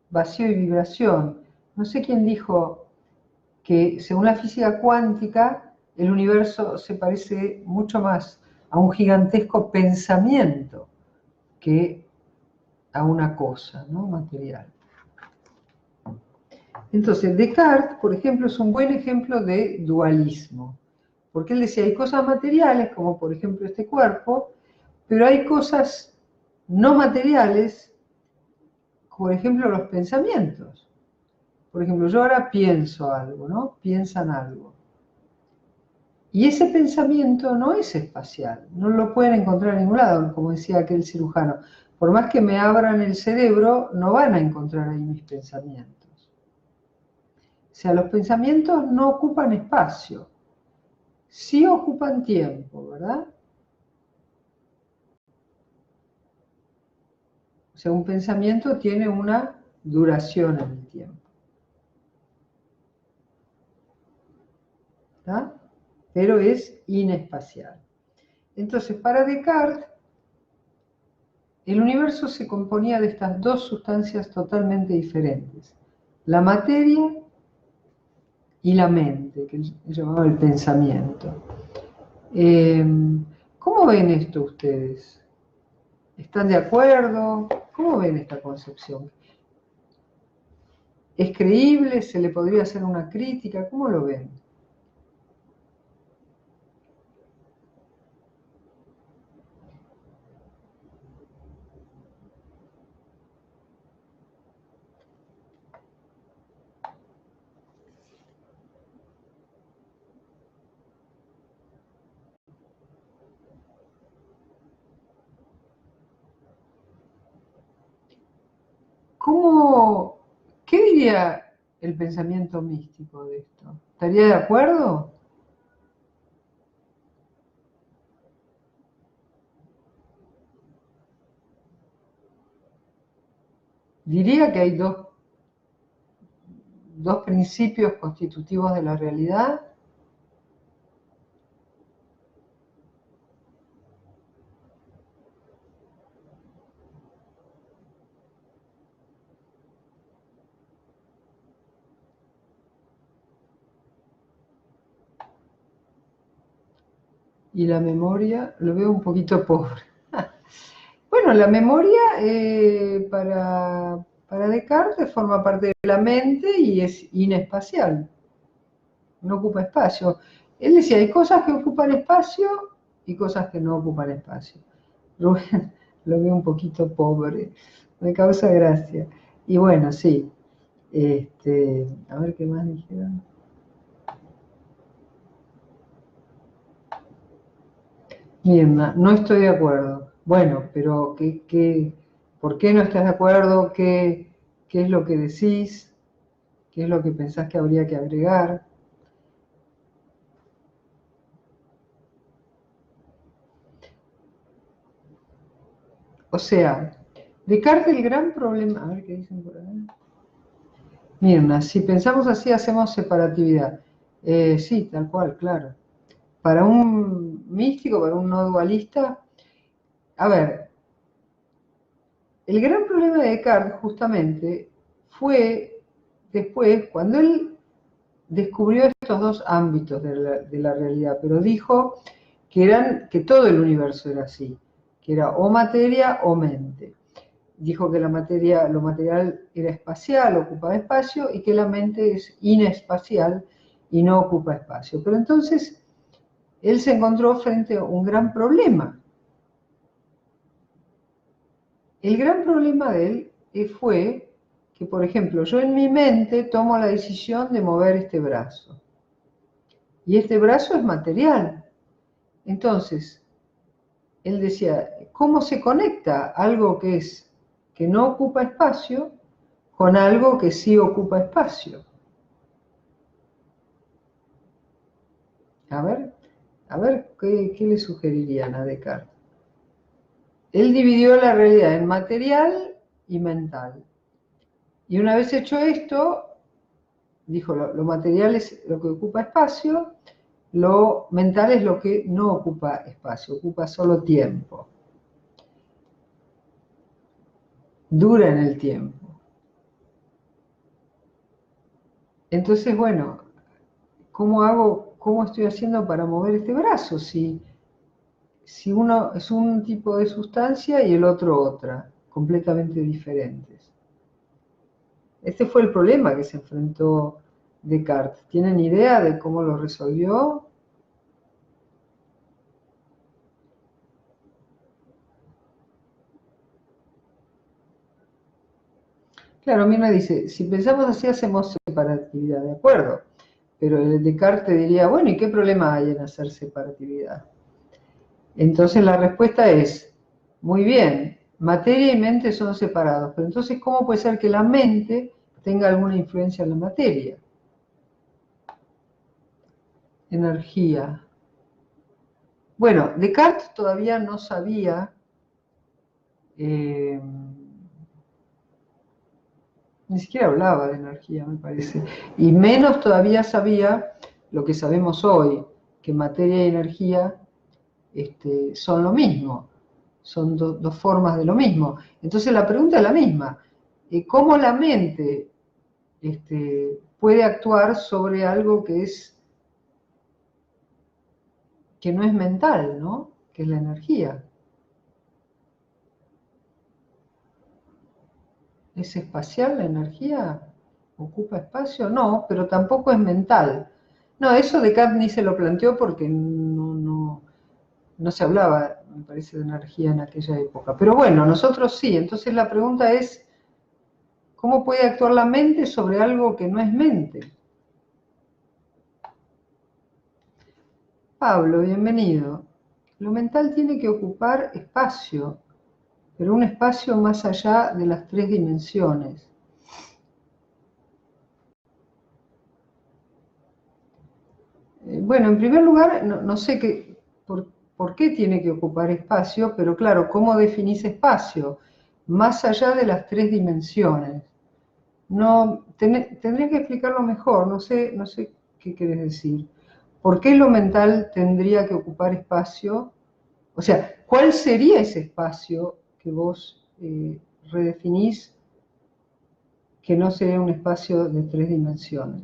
vacío y vibración. No sé quién dijo que según la física cuántica el universo se parece mucho más a un gigantesco pensamiento que a una cosa, ¿no? Material. Entonces, Descartes, por ejemplo, es un buen ejemplo de dualismo, porque él decía, hay cosas materiales, como por ejemplo este cuerpo, pero hay cosas no materiales por ejemplo, los pensamientos. Por ejemplo, yo ahora pienso algo, ¿no? Piensan algo. Y ese pensamiento no es espacial, no lo pueden encontrar en ningún lado, como decía aquel cirujano. Por más que me abran el cerebro, no van a encontrar ahí mis pensamientos. O sea, los pensamientos no ocupan espacio, sí ocupan tiempo, ¿verdad? O sea, un pensamiento tiene una duración en el tiempo. ¿Está? Pero es inespacial. Entonces, para Descartes, el universo se componía de estas dos sustancias totalmente diferentes, la materia y la mente, que él llamaba el pensamiento. ¿Cómo ven esto ustedes? ¿Están de acuerdo? ¿Cómo ven esta concepción? ¿Es creíble? ¿Se le podría hacer una crítica? ¿Cómo lo ven? ¿Cómo, qué diría el pensamiento místico de esto? ¿Estaría de acuerdo? Diría que hay dos principios constitutivos de la realidad. Y la memoria, lo veo un poquito pobre. Bueno, la memoria para Descartes forma parte de la mente y es inespacial, no ocupa espacio. Él decía, hay cosas que ocupan espacio y cosas que no ocupan espacio. Rubén lo veo un poquito pobre, me causa gracia. Y bueno, sí, a ver qué más dijeron. Mirna, no estoy de acuerdo. Bueno, pero ¿por qué no estás de acuerdo? ¿Qué es lo que decís? ¿Qué es lo que pensás que habría que agregar? O sea, Descartes el gran problema... A ver qué dicen por ahí. Mirna, si pensamos así hacemos separatividad. Sí, tal cual, claro. Para un místico, para un no dualista, a ver, el gran problema de Descartes justamente fue después, cuando él descubrió estos dos ámbitos de la realidad, pero dijo que todo el universo era así, que era o materia o mente. Dijo que la materia, lo material era espacial, ocupaba espacio, y que la mente es inespacial y no ocupa espacio. Pero entonces él se encontró frente a un gran problema. El gran problema de él fue que, por ejemplo, yo en mi mente tomo la decisión de mover este brazo. Y este brazo es material. Entonces, él decía, ¿cómo se conecta algo que no ocupa espacio con algo que sí ocupa espacio? A ver, ¿qué le sugerirían a Descartes? Él dividió la realidad en material y mental. Y una vez hecho esto, dijo, lo material es lo que ocupa espacio, lo mental es lo que no ocupa espacio, ocupa solo tiempo. Dura en el tiempo. Entonces, bueno, cómo estoy haciendo para mover este brazo? Si uno es un tipo de sustancia y el otro otra, completamente diferentes. Este fue el problema que se enfrentó Descartes. ¿Tienen idea de cómo lo resolvió? Claro, Mirna dice, si pensamos así hacemos separatividad, de acuerdo. Pero el Descartes diría, bueno, ¿y qué problema hay en hacer separatividad? Entonces la respuesta es, muy bien, materia y mente son separados, pero entonces ¿cómo puede ser que la mente tenga alguna influencia en la materia? Energía. Bueno, Descartes todavía no sabía, ni siquiera hablaba de energía, me parece, y menos todavía sabía lo que sabemos hoy, que materia y energía son lo mismo, son dos formas de lo mismo. Entonces la pregunta es la misma, ¿cómo la mente puede actuar sobre algo que no es mental, ¿no? Que es la energía? ¿Es espacial la energía? ¿Ocupa espacio? No, pero tampoco es mental. No, eso Descartes ni se lo planteó porque no se hablaba, me parece, de energía en aquella época. Pero bueno, nosotros sí. Entonces la pregunta es, ¿cómo puede actuar la mente sobre algo que no es mente? Pablo, bienvenido. Lo mental tiene que ocupar espacio, pero un espacio más allá de las 3 dimensiones. Bueno, en primer lugar, no sé por qué tiene que ocupar espacio, pero claro, ¿cómo definís espacio? Más allá de las 3 dimensiones. No, tendría que explicarlo mejor, no sé qué querés decir. ¿Por qué lo mental tendría que ocupar espacio? O sea, ¿cuál sería ese espacio que vos redefinís que no sería un espacio de 3 dimensiones?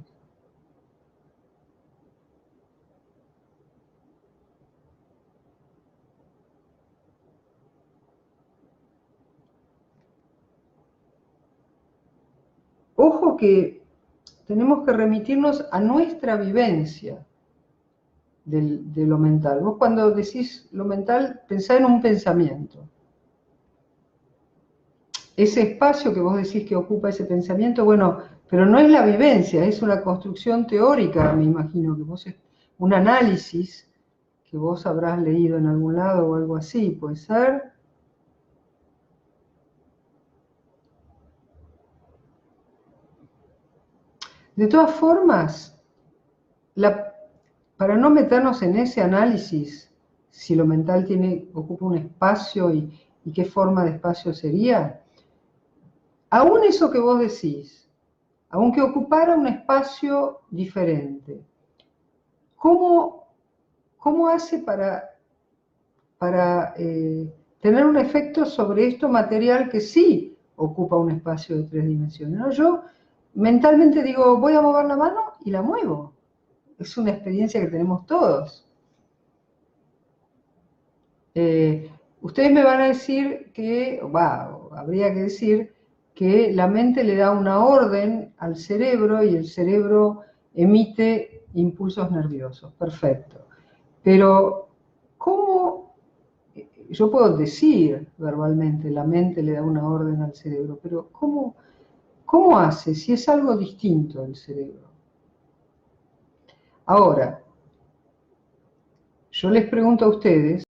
Ojo que tenemos que remitirnos a nuestra vivencia de lo mental. Vos cuando decís lo mental, pensá en un pensamiento. Ese espacio que vos decís que ocupa ese pensamiento, bueno, pero no es la vivencia, es una construcción teórica, me imagino, que vos un análisis que vos habrás leído en algún lado o algo así, puede ser. De todas formas, para no meternos en ese análisis, si lo mental ocupa un espacio y qué forma de espacio sería, aún eso que vos decís, aunque ocupara un espacio diferente, ¿cómo, cómo hace para tener un efecto sobre esto material que sí ocupa un espacio de 3 dimensiones? ¿No? Yo mentalmente digo, voy a mover la mano y la muevo. Es una experiencia que tenemos todos. Ustedes me van a decir que, habría que decir que la mente le da una orden al cerebro y el cerebro emite impulsos nerviosos. Perfecto. Pero, ¿cómo? Yo puedo decir verbalmente, la mente le da una orden al cerebro, pero ¿cómo hace si es algo distinto el cerebro? Ahora, yo les pregunto a ustedes,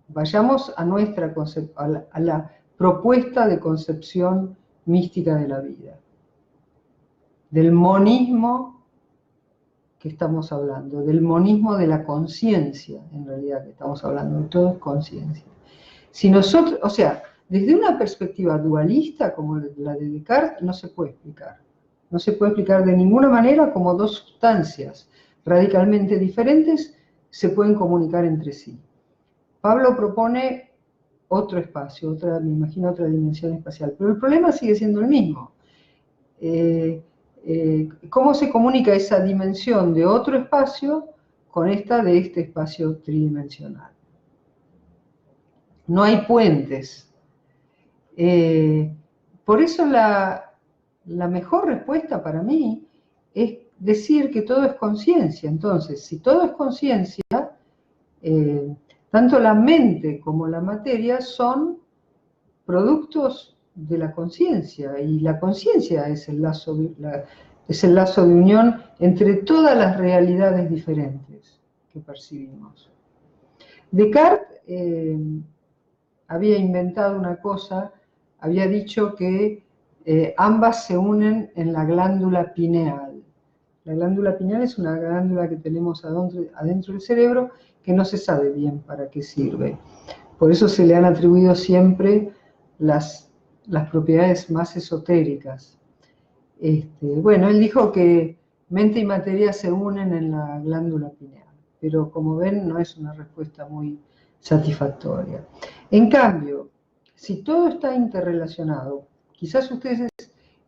vayamos a a la propuesta de concepción mística de la vida, del monismo que estamos hablando, del monismo de la conciencia, en realidad, que estamos hablando, de todo es conciencia. Si nosotros, o sea, desde una perspectiva dualista como la de Descartes, no se puede explicar. No se puede explicar de ninguna manera cómo dos sustancias radicalmente diferentes se pueden comunicar entre sí. Pablo propone otro espacio, me imagino otra dimensión espacial, pero el problema sigue siendo el mismo. ¿Cómo se comunica esa dimensión de otro espacio con esta de este espacio tridimensional? No hay puentes. Por eso la mejor respuesta para mí es decir que todo es conciencia. Entonces, si todo es conciencia, tanto la mente como la materia son productos de la conciencia, y la conciencia es el lazo de unión entre todas las realidades diferentes que percibimos. Descartes había inventado una cosa, había dicho que ambas se unen en la glándula pineal. La glándula pineal es una glándula que tenemos adentro del cerebro que no se sabe bien para qué sirve. Por eso se le han atribuido siempre las propiedades más esotéricas. Bueno, él dijo que mente y materia se unen en la glándula pineal, pero como ven no es una respuesta muy satisfactoria. En cambio, si todo está interrelacionado, quizás ustedes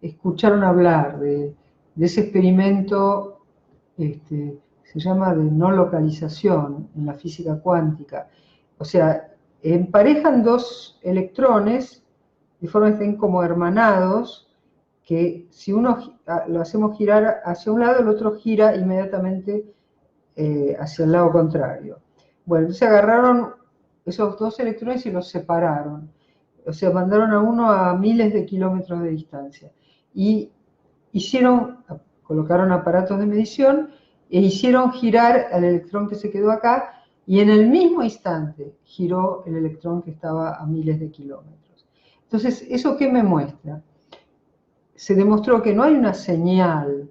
escucharon hablar de ese experimento, se llama de no localización en la física cuántica. O sea, emparejan dos electrones de forma que estén como hermanados, que si uno lo hacemos girar hacia un lado, el otro gira inmediatamente hacia el lado contrario. Bueno, entonces agarraron esos dos electrones y los separaron. O sea, mandaron a uno a miles de kilómetros de distancia. Y colocaron aparatos de medición e hicieron girar al electrón que se quedó acá, y en el mismo instante giró el electrón que estaba a miles de kilómetros. Entonces, ¿eso qué me muestra? Se demostró que no hay una señal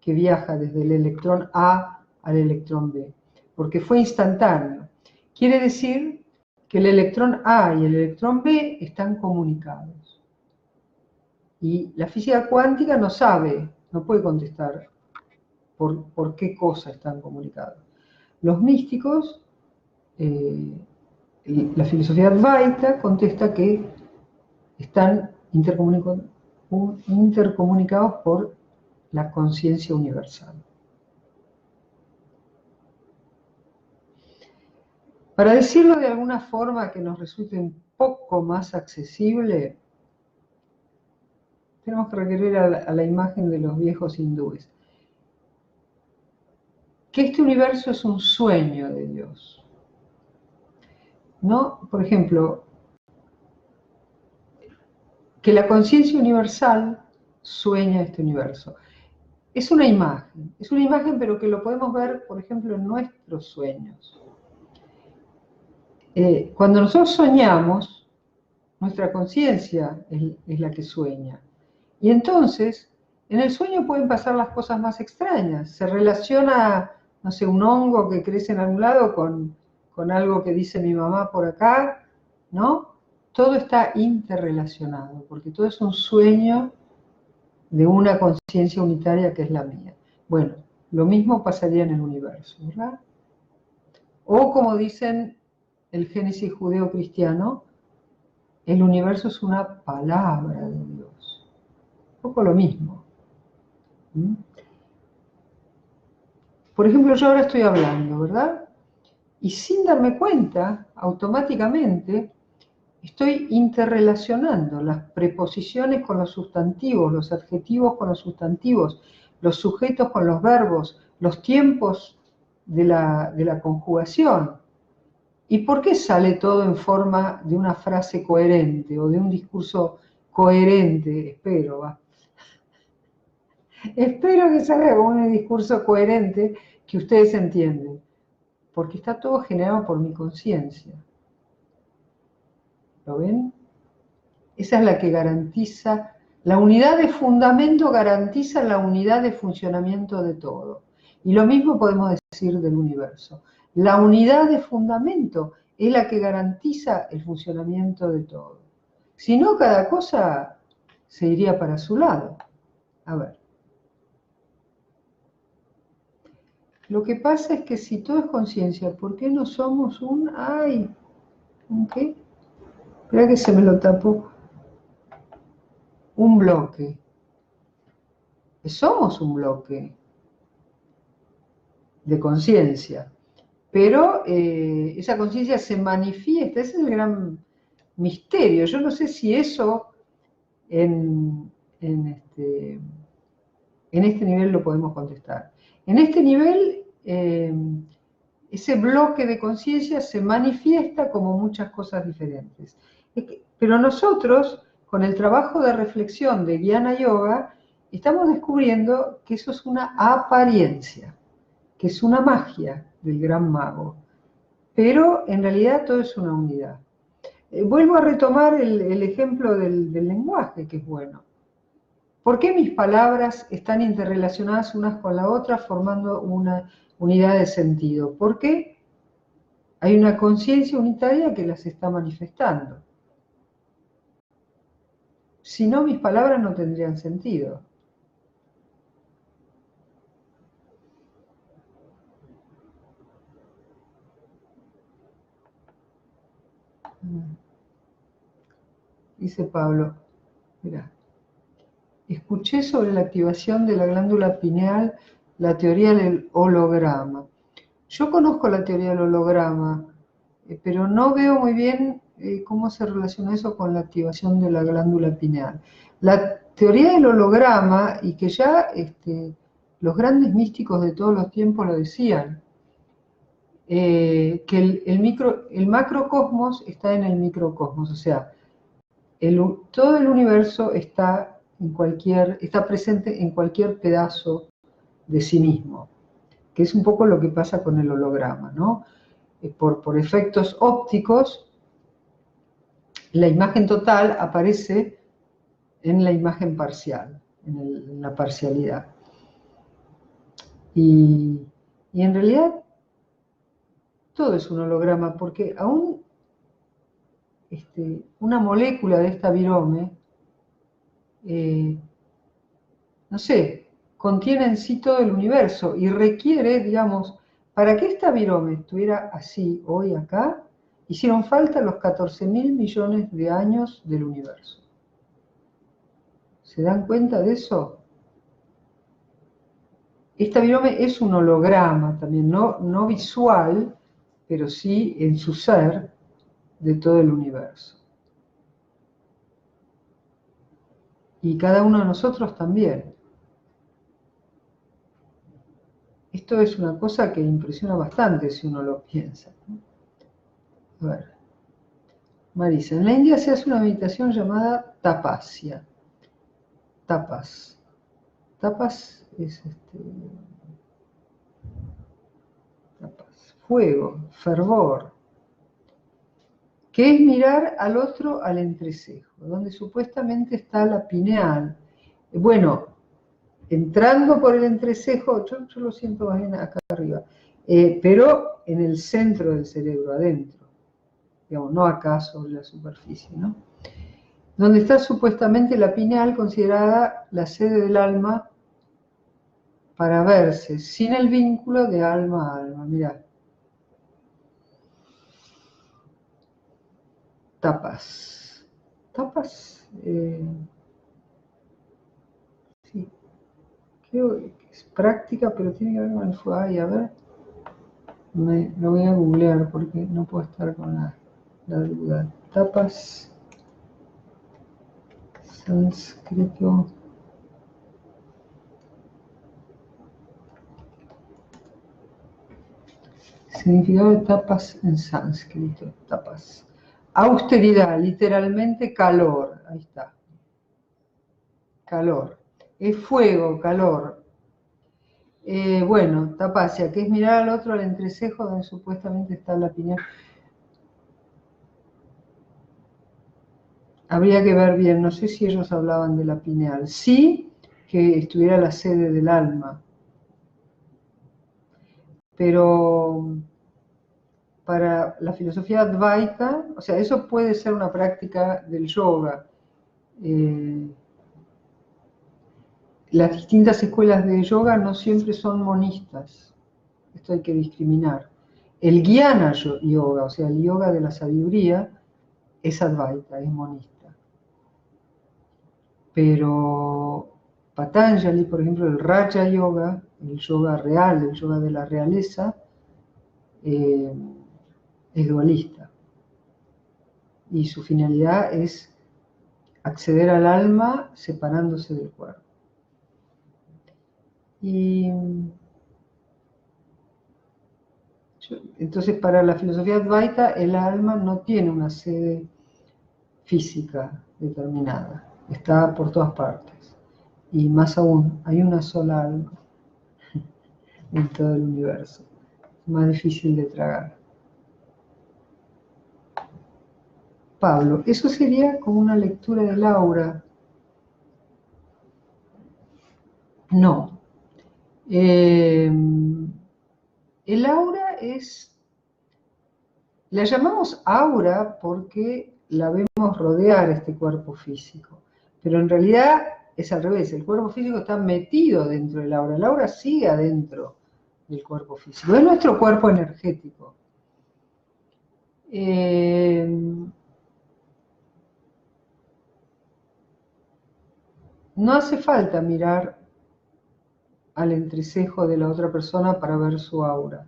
que viaja desde el electrón A al electrón B, porque fue instantáneo. Quiere decir que el electrón A y el electrón B están comunicados. Y la física cuántica no sabe, no puede contestar por qué cosa están comunicados. Los místicos, la filosofía Advaita contesta que están intercomunicados por la conciencia universal. Para decirlo de alguna forma que nos resulte un poco más accesible, tenemos que recurrir a la imagen de los viejos hindúes. Que este universo es un sueño de Dios, ¿no? Por ejemplo, que la conciencia universal sueña este universo. Es una imagen, pero que lo podemos ver, por ejemplo, en nuestros sueños. Cuando nosotros soñamos, nuestra conciencia es la que sueña. Y entonces, en el sueño pueden pasar las cosas más extrañas. Se relaciona, no sé, un hongo que crece en algún lado con algo que dice mi mamá por acá, ¿no? Todo está interrelacionado, porque todo es un sueño de una conciencia unitaria que es la mía. Bueno, lo mismo pasaría en el universo, ¿verdad? O como dicen el Génesis judeo-cristiano, el universo es una palabra de Dios. Un poco lo mismo. Por ejemplo, yo ahora estoy hablando, ¿verdad? Y sin darme cuenta, automáticamente, estoy interrelacionando las preposiciones con los sustantivos, los adjetivos con los sustantivos, los sujetos con los verbos, los tiempos de la conjugación. ¿Y por qué sale todo en forma de una frase coherente o de un discurso coherente? Espero, va. Espero que salga como un discurso coherente que ustedes entienden, porque está todo generado por mi conciencia. ¿Lo ven? Esa es la que garantiza, la unidad de fundamento garantiza la unidad de funcionamiento de todo. Y lo mismo podemos decir del universo. La unidad de fundamento es la que garantiza el funcionamiento de todo. Si no, cada cosa se iría para su lado. A ver. Lo que pasa es que si todo es conciencia, ¿por qué no somos un... ¡Ay! ¿Un qué? Espera que se me lo tapó. Un bloque. Somos un bloque de conciencia. Pero esa conciencia se manifiesta, ese es el gran misterio. Yo no sé si eso en este nivel lo podemos contestar. En este nivel, ese bloque de conciencia se manifiesta como muchas cosas diferentes. Pero nosotros con el trabajo de reflexión de Jnana Yoga, estamos descubriendo que eso es una apariencia, que es una magia del gran mago, pero en realidad todo es una unidad. Vuelvo a retomar el ejemplo del lenguaje, que es bueno. ¿Por qué mis palabras están interrelacionadas unas con la otra formando una unidad de sentido? Porque hay una conciencia unitaria que las está manifestando. Si no, mis palabras no tendrían sentido. Dice Pablo, mira, escuché sobre la activación de la glándula pineal la teoría del holograma. Yo conozco la teoría del holograma, pero no veo muy bien cómo se relaciona eso con la activación de la glándula pineal. La teoría del holograma, y que ya los grandes místicos de todos los tiempos lo decían, que el macrocosmos está en el microcosmos, o sea, todo el universo está presente en cualquier pedazo de sí mismo, que es un poco lo que pasa con el holograma, ¿no? Por efectos ópticos, la imagen total aparece en la imagen parcial, en la parcialidad. Y en realidad todo es un holograma, porque aún una molécula de esta virome, no sé, contiene en sí todo el universo y requiere, digamos, para que esta virome estuviera así hoy acá, hicieron falta los 14.000 millones de años del universo. ¿Se dan cuenta de eso? Esta virome es un holograma también, no visual, pero sí en su ser de todo el universo. Y cada uno de nosotros también. Esto es una cosa que impresiona bastante si uno lo piensa, ¿no? A ver. Marisa, en la India se hace una meditación llamada tapasya. Tapas. Tapas es tapas, fuego, fervor, que es mirar al otro al entrecejo, donde supuestamente está la pineal. Bueno, entrando por el entrecejo, yo lo siento más bien acá arriba, pero en el centro del cerebro, adentro, digamos, no acá sobre la superficie, ¿no? Donde está supuestamente la pineal, considerada la sede del alma para verse, sin el vínculo de alma a alma. Mirá. Tapas. Tapas, sí, creo que es práctica, pero tiene que ver con el fuego. Ay, a ver, lo voy a googlear porque no puedo estar con la duda. Tapas, sánscrito. Significado de tapas en sánscrito. Tapas. Austeridad, literalmente calor. Ahí está. Calor. Es fuego, calor. Bueno, tapasya, que es mirar al otro al entrecejo donde supuestamente está la pineal. Habría que ver bien, no sé si ellos hablaban de la pineal. Sí, que estuviera la sede del alma. Pero para la filosofía Advaita, o sea, eso puede ser una práctica del yoga. Las distintas escuelas de yoga no siempre son monistas. Esto hay que discriminar. El Jnana Yoga, o sea, el yoga de la sabiduría, es Advaita, es monista. Pero Patanjali, por ejemplo, el Raja Yoga, el yoga real, el yoga de la realeza, es dualista. Y su finalidad es acceder al alma separándose del cuerpo. Y entonces, para la filosofía Advaita, el alma no tiene una sede física, determinada. Está por todas partes. Y más aún, hay una sola alma en todo el universo. Más difícil de tragar. Pablo, eso sería como una lectura del aura. No. El aura es, la llamamos aura porque la vemos rodear este cuerpo físico, pero en realidad es al revés, el cuerpo físico está metido dentro del aura, el aura sigue adentro del cuerpo físico, es nuestro cuerpo energético. No hace falta mirar al entrecejo de la otra persona para ver su aura.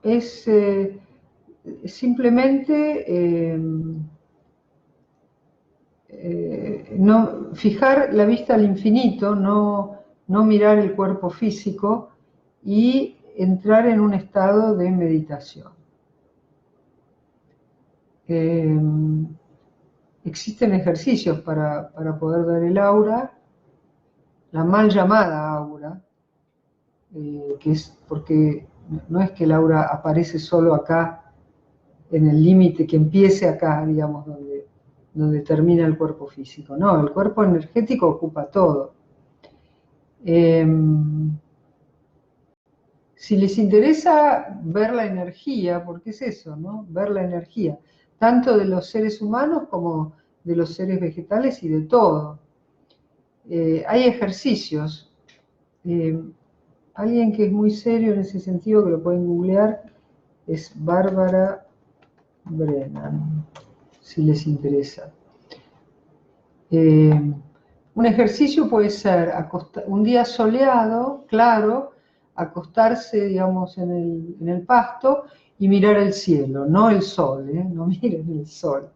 Es simplemente no, fijar la vista al infinito, no mirar el cuerpo físico y entrar en un estado de meditación. Existen ejercicios para poder ver el aura, la mal llamada aura, que es porque no es que el aura aparece solo acá, en el límite que empiece acá, digamos, donde termina el cuerpo físico. No, el cuerpo energético ocupa todo. Si les interesa ver la energía, porque es eso, ¿no? Ver la energía, tanto de los seres humanos como de los seres vegetales y de todo. Hay ejercicios. Alguien que es muy serio en ese sentido, que lo pueden googlear, es Bárbara Brennan, si les interesa. Un ejercicio puede ser un día soleado, claro, acostarse, digamos, en el pasto y mirar el cielo, no el sol, no miren el sol,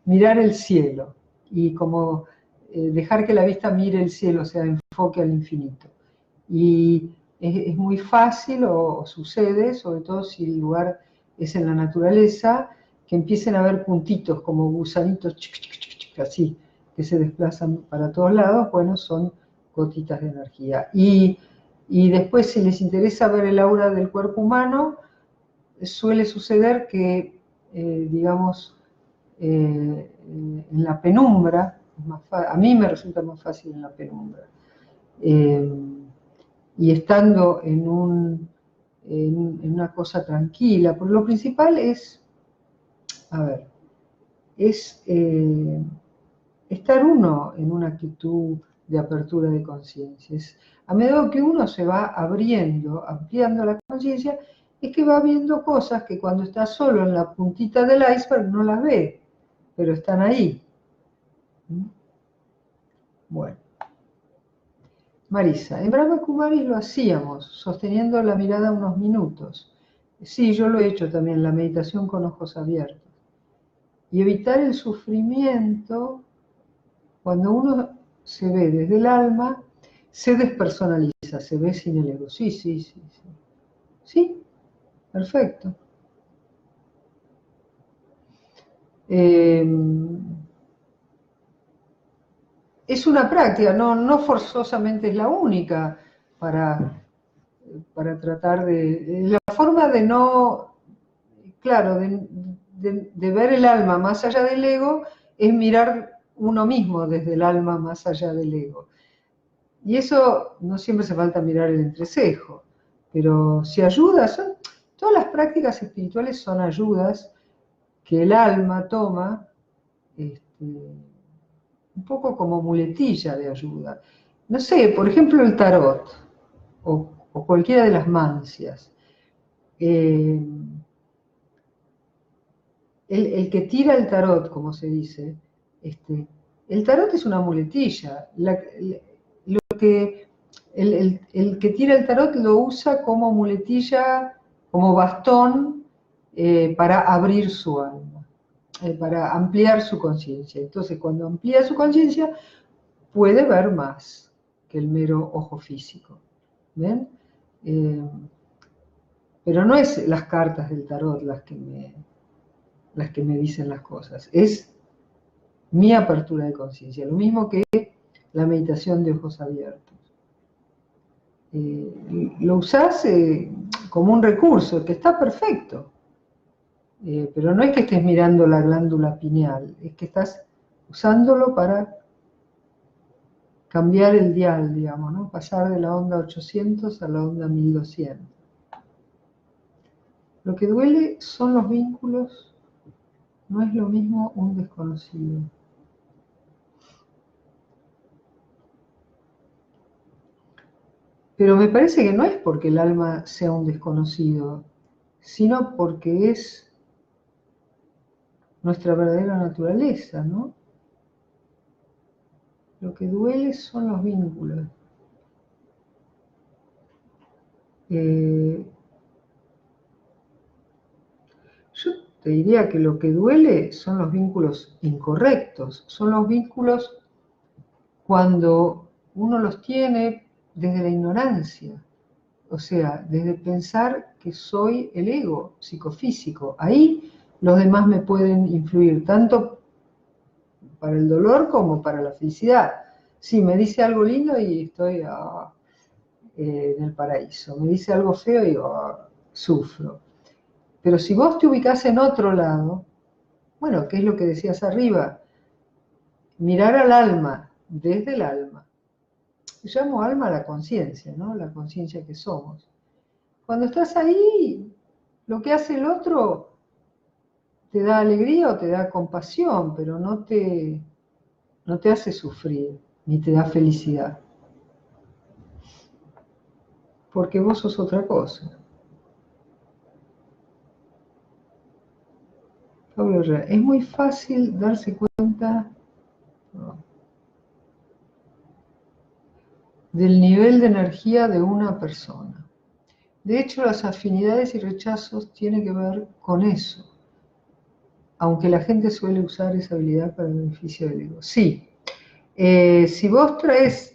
mirar el cielo y como dejar que la vista mire el cielo, o sea, enfoque al infinito. Y es muy fácil, o sucede, sobre todo si el lugar es en la naturaleza, que empiecen a ver puntitos como gusanitos, así, que se desplazan para todos lados. Bueno, son gotitas de energía. Y después, si les interesa ver el aura del cuerpo humano, suele suceder que, digamos, en la penumbra, a mí me resulta más fácil en la penumbra, y estando en una cosa tranquila, porque lo principal es, a ver, es estar uno en una actitud de apertura de conciencia. A medida que uno se va abriendo, ampliando la conciencia, es que va viendo cosas que cuando está solo en la puntita del iceberg no las ve, pero están ahí. Bueno. Marisa, en Brahma Kumaris lo hacíamos, sosteniendo la mirada unos minutos. Sí, yo lo he hecho también, la meditación con ojos abiertos. Y evitar el sufrimiento, cuando uno se ve desde el alma, se despersonaliza, se ve sin el ego. Sí, sí, sí, sí. Sí, perfecto. Es una práctica, no forzosamente es la única para tratar de... La forma de no... Claro, de ver el alma más allá del ego es mirar uno mismo desde el alma más allá del ego. Y eso no siempre hace falta mirar el entrecejo, pero si ayuda, todas las prácticas espirituales son ayudas que el alma toma un poco como muletilla de ayuda. No sé, por ejemplo el tarot o cualquiera de las mancias. El que tira el tarot, como se dice, el tarot es una muletilla. El que tira el tarot lo usa como muletilla, como bastón para abrir su alma, para ampliar su conciencia. Entonces, cuando amplía su conciencia, puede ver más que el mero ojo físico. ¿Ven? Pero no es las cartas del tarot las que me dicen las cosas, es mi apertura de conciencia, lo mismo que la meditación de ojos abiertos. Lo usás como un recurso, que está perfecto, pero no es que estés mirando la glándula pineal, es que estás usándolo para cambiar el dial, digamos, ¿no? Pasar de la onda 800 a la onda 1200. Lo que duele son los vínculos, no es lo mismo un desconocido. Pero me parece que no es porque el alma sea un desconocido, sino porque es nuestra verdadera naturaleza, ¿no? Lo que duele son los vínculos. Yo te diría que lo que duele son los vínculos incorrectos, son los vínculos cuando uno los tiene desde la ignorancia, o sea, desde pensar que soy el ego psicofísico. Ahí los demás me pueden influir, tanto para el dolor como para la felicidad. Sí, me dice algo lindo y estoy en el paraíso. Me dice algo feo y sufro. Pero si vos te ubicás en otro lado, bueno, ¿qué es lo que decías arriba? Mirar al alma, desde el alma. Llamo alma a la conciencia, ¿no? La conciencia que somos. Cuando estás ahí, lo que hace el otro te da alegría o te da compasión, pero no te hace sufrir, ni te da felicidad. Porque vos sos otra cosa. Pablo Herrera, es muy fácil darse cuenta del nivel de energía de una persona. De hecho, las afinidades y rechazos tienen que ver con eso, aunque la gente suele usar esa habilidad para el beneficio del ego. Sí, si vos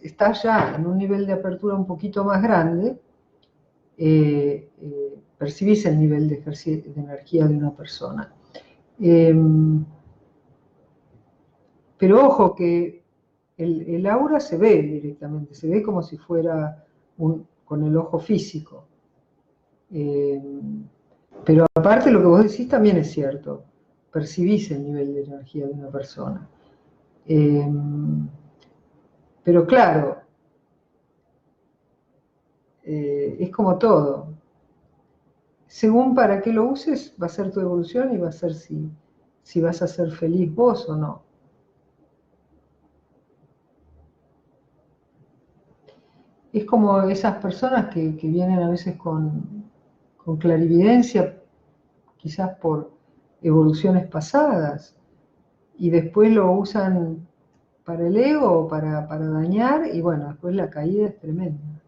estás ya en un nivel de apertura un poquito más grande, percibís el nivel de energía de una persona. Pero ojo que el aura se ve directamente, se ve como si fuera con el ojo físico. Pero aparte lo que vos decís también es cierto, percibís el nivel de energía de una persona. Pero claro, es como todo. Según para qué lo uses, va a ser tu evolución y va a ser si vas a ser feliz vos o no. Es como esas personas que vienen a veces con clarividencia, quizás por evoluciones pasadas, y después lo usan para el ego o para dañar, y bueno, después la caída es tremenda.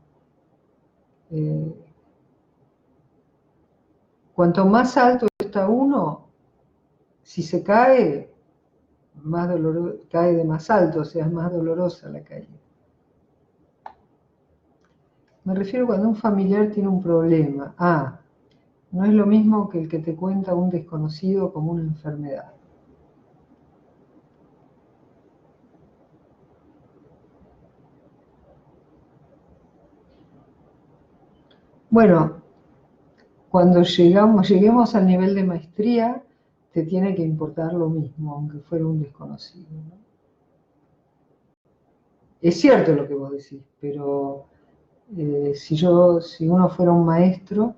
Cuanto más alto está uno, si se cae, cae de más alto, o sea, es más dolorosa la caída. Me refiero cuando un familiar tiene un problema. No es lo mismo que el que te cuenta un desconocido como una enfermedad. Bueno, cuando lleguemos al nivel de maestría, te tiene que importar lo mismo, aunque fuera un desconocido, ¿no? Es cierto lo que vos decís, pero si uno fuera un maestro,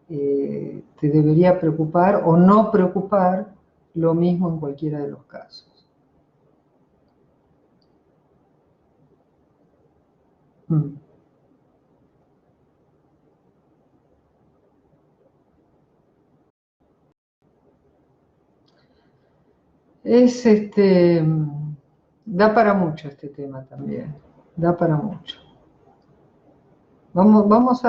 te debería preocupar o no preocupar lo mismo en cualquiera de los casos. Es da para mucho este tema también, da para mucho. Vamos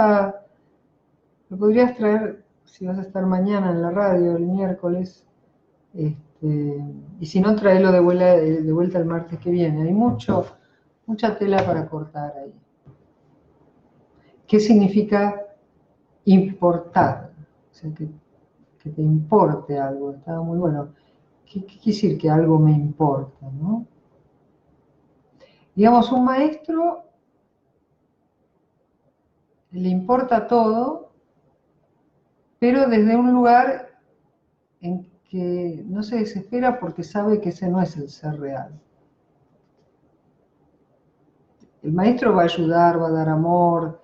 me podrías traer, si vas a estar mañana en la radio, el miércoles, y si no, traelo de vuelta el martes que viene. Hay mucha tela para cortar ahí. ¿Qué significa importar, o sea, que te importe algo. Estaba muy bueno. ¿Qué quiere decir que algo me importa, no? Digamos, un maestro le importa todo, pero desde un lugar en que no se desespera porque sabe que ese no es el ser real. El maestro va a ayudar, va a dar amor,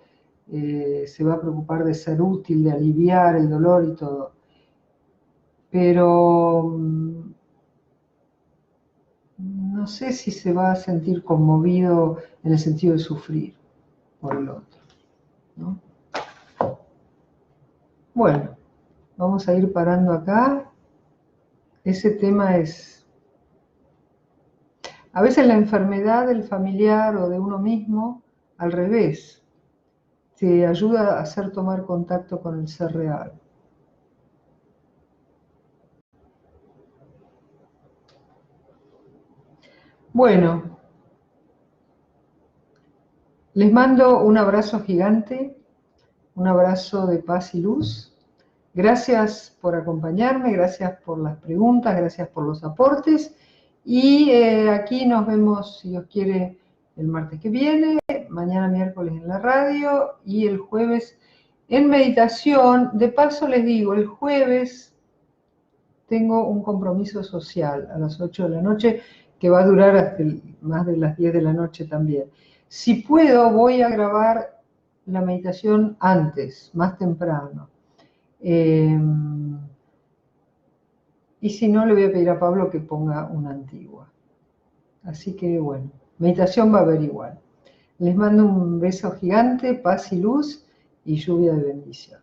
se va a preocupar de ser útil, de aliviar el dolor y todo. Pero no sé si se va a sentir conmovido en el sentido de sufrir por el otro, ¿no? Bueno, vamos a ir parando acá. Ese tema es... A veces la enfermedad del familiar o de uno mismo, al revés, te ayuda a hacer tomar contacto con el ser real. Bueno, les mando un abrazo gigante, un abrazo de paz y luz. Gracias por acompañarme, gracias por las preguntas, gracias por los aportes. Y aquí nos vemos, si Dios quiere, el martes que viene, mañana miércoles en la radio y el jueves en meditación. De paso les digo, el jueves tengo un compromiso social a las 8 de la noche que va a durar hasta más de las 10 de la noche también. Si puedo, voy a grabar la meditación antes, más temprano. Y si no, le voy a pedir a Pablo que ponga una antigua. Así que bueno, meditación va a haber igual. Les mando un beso gigante, paz y luz y lluvia de bendición.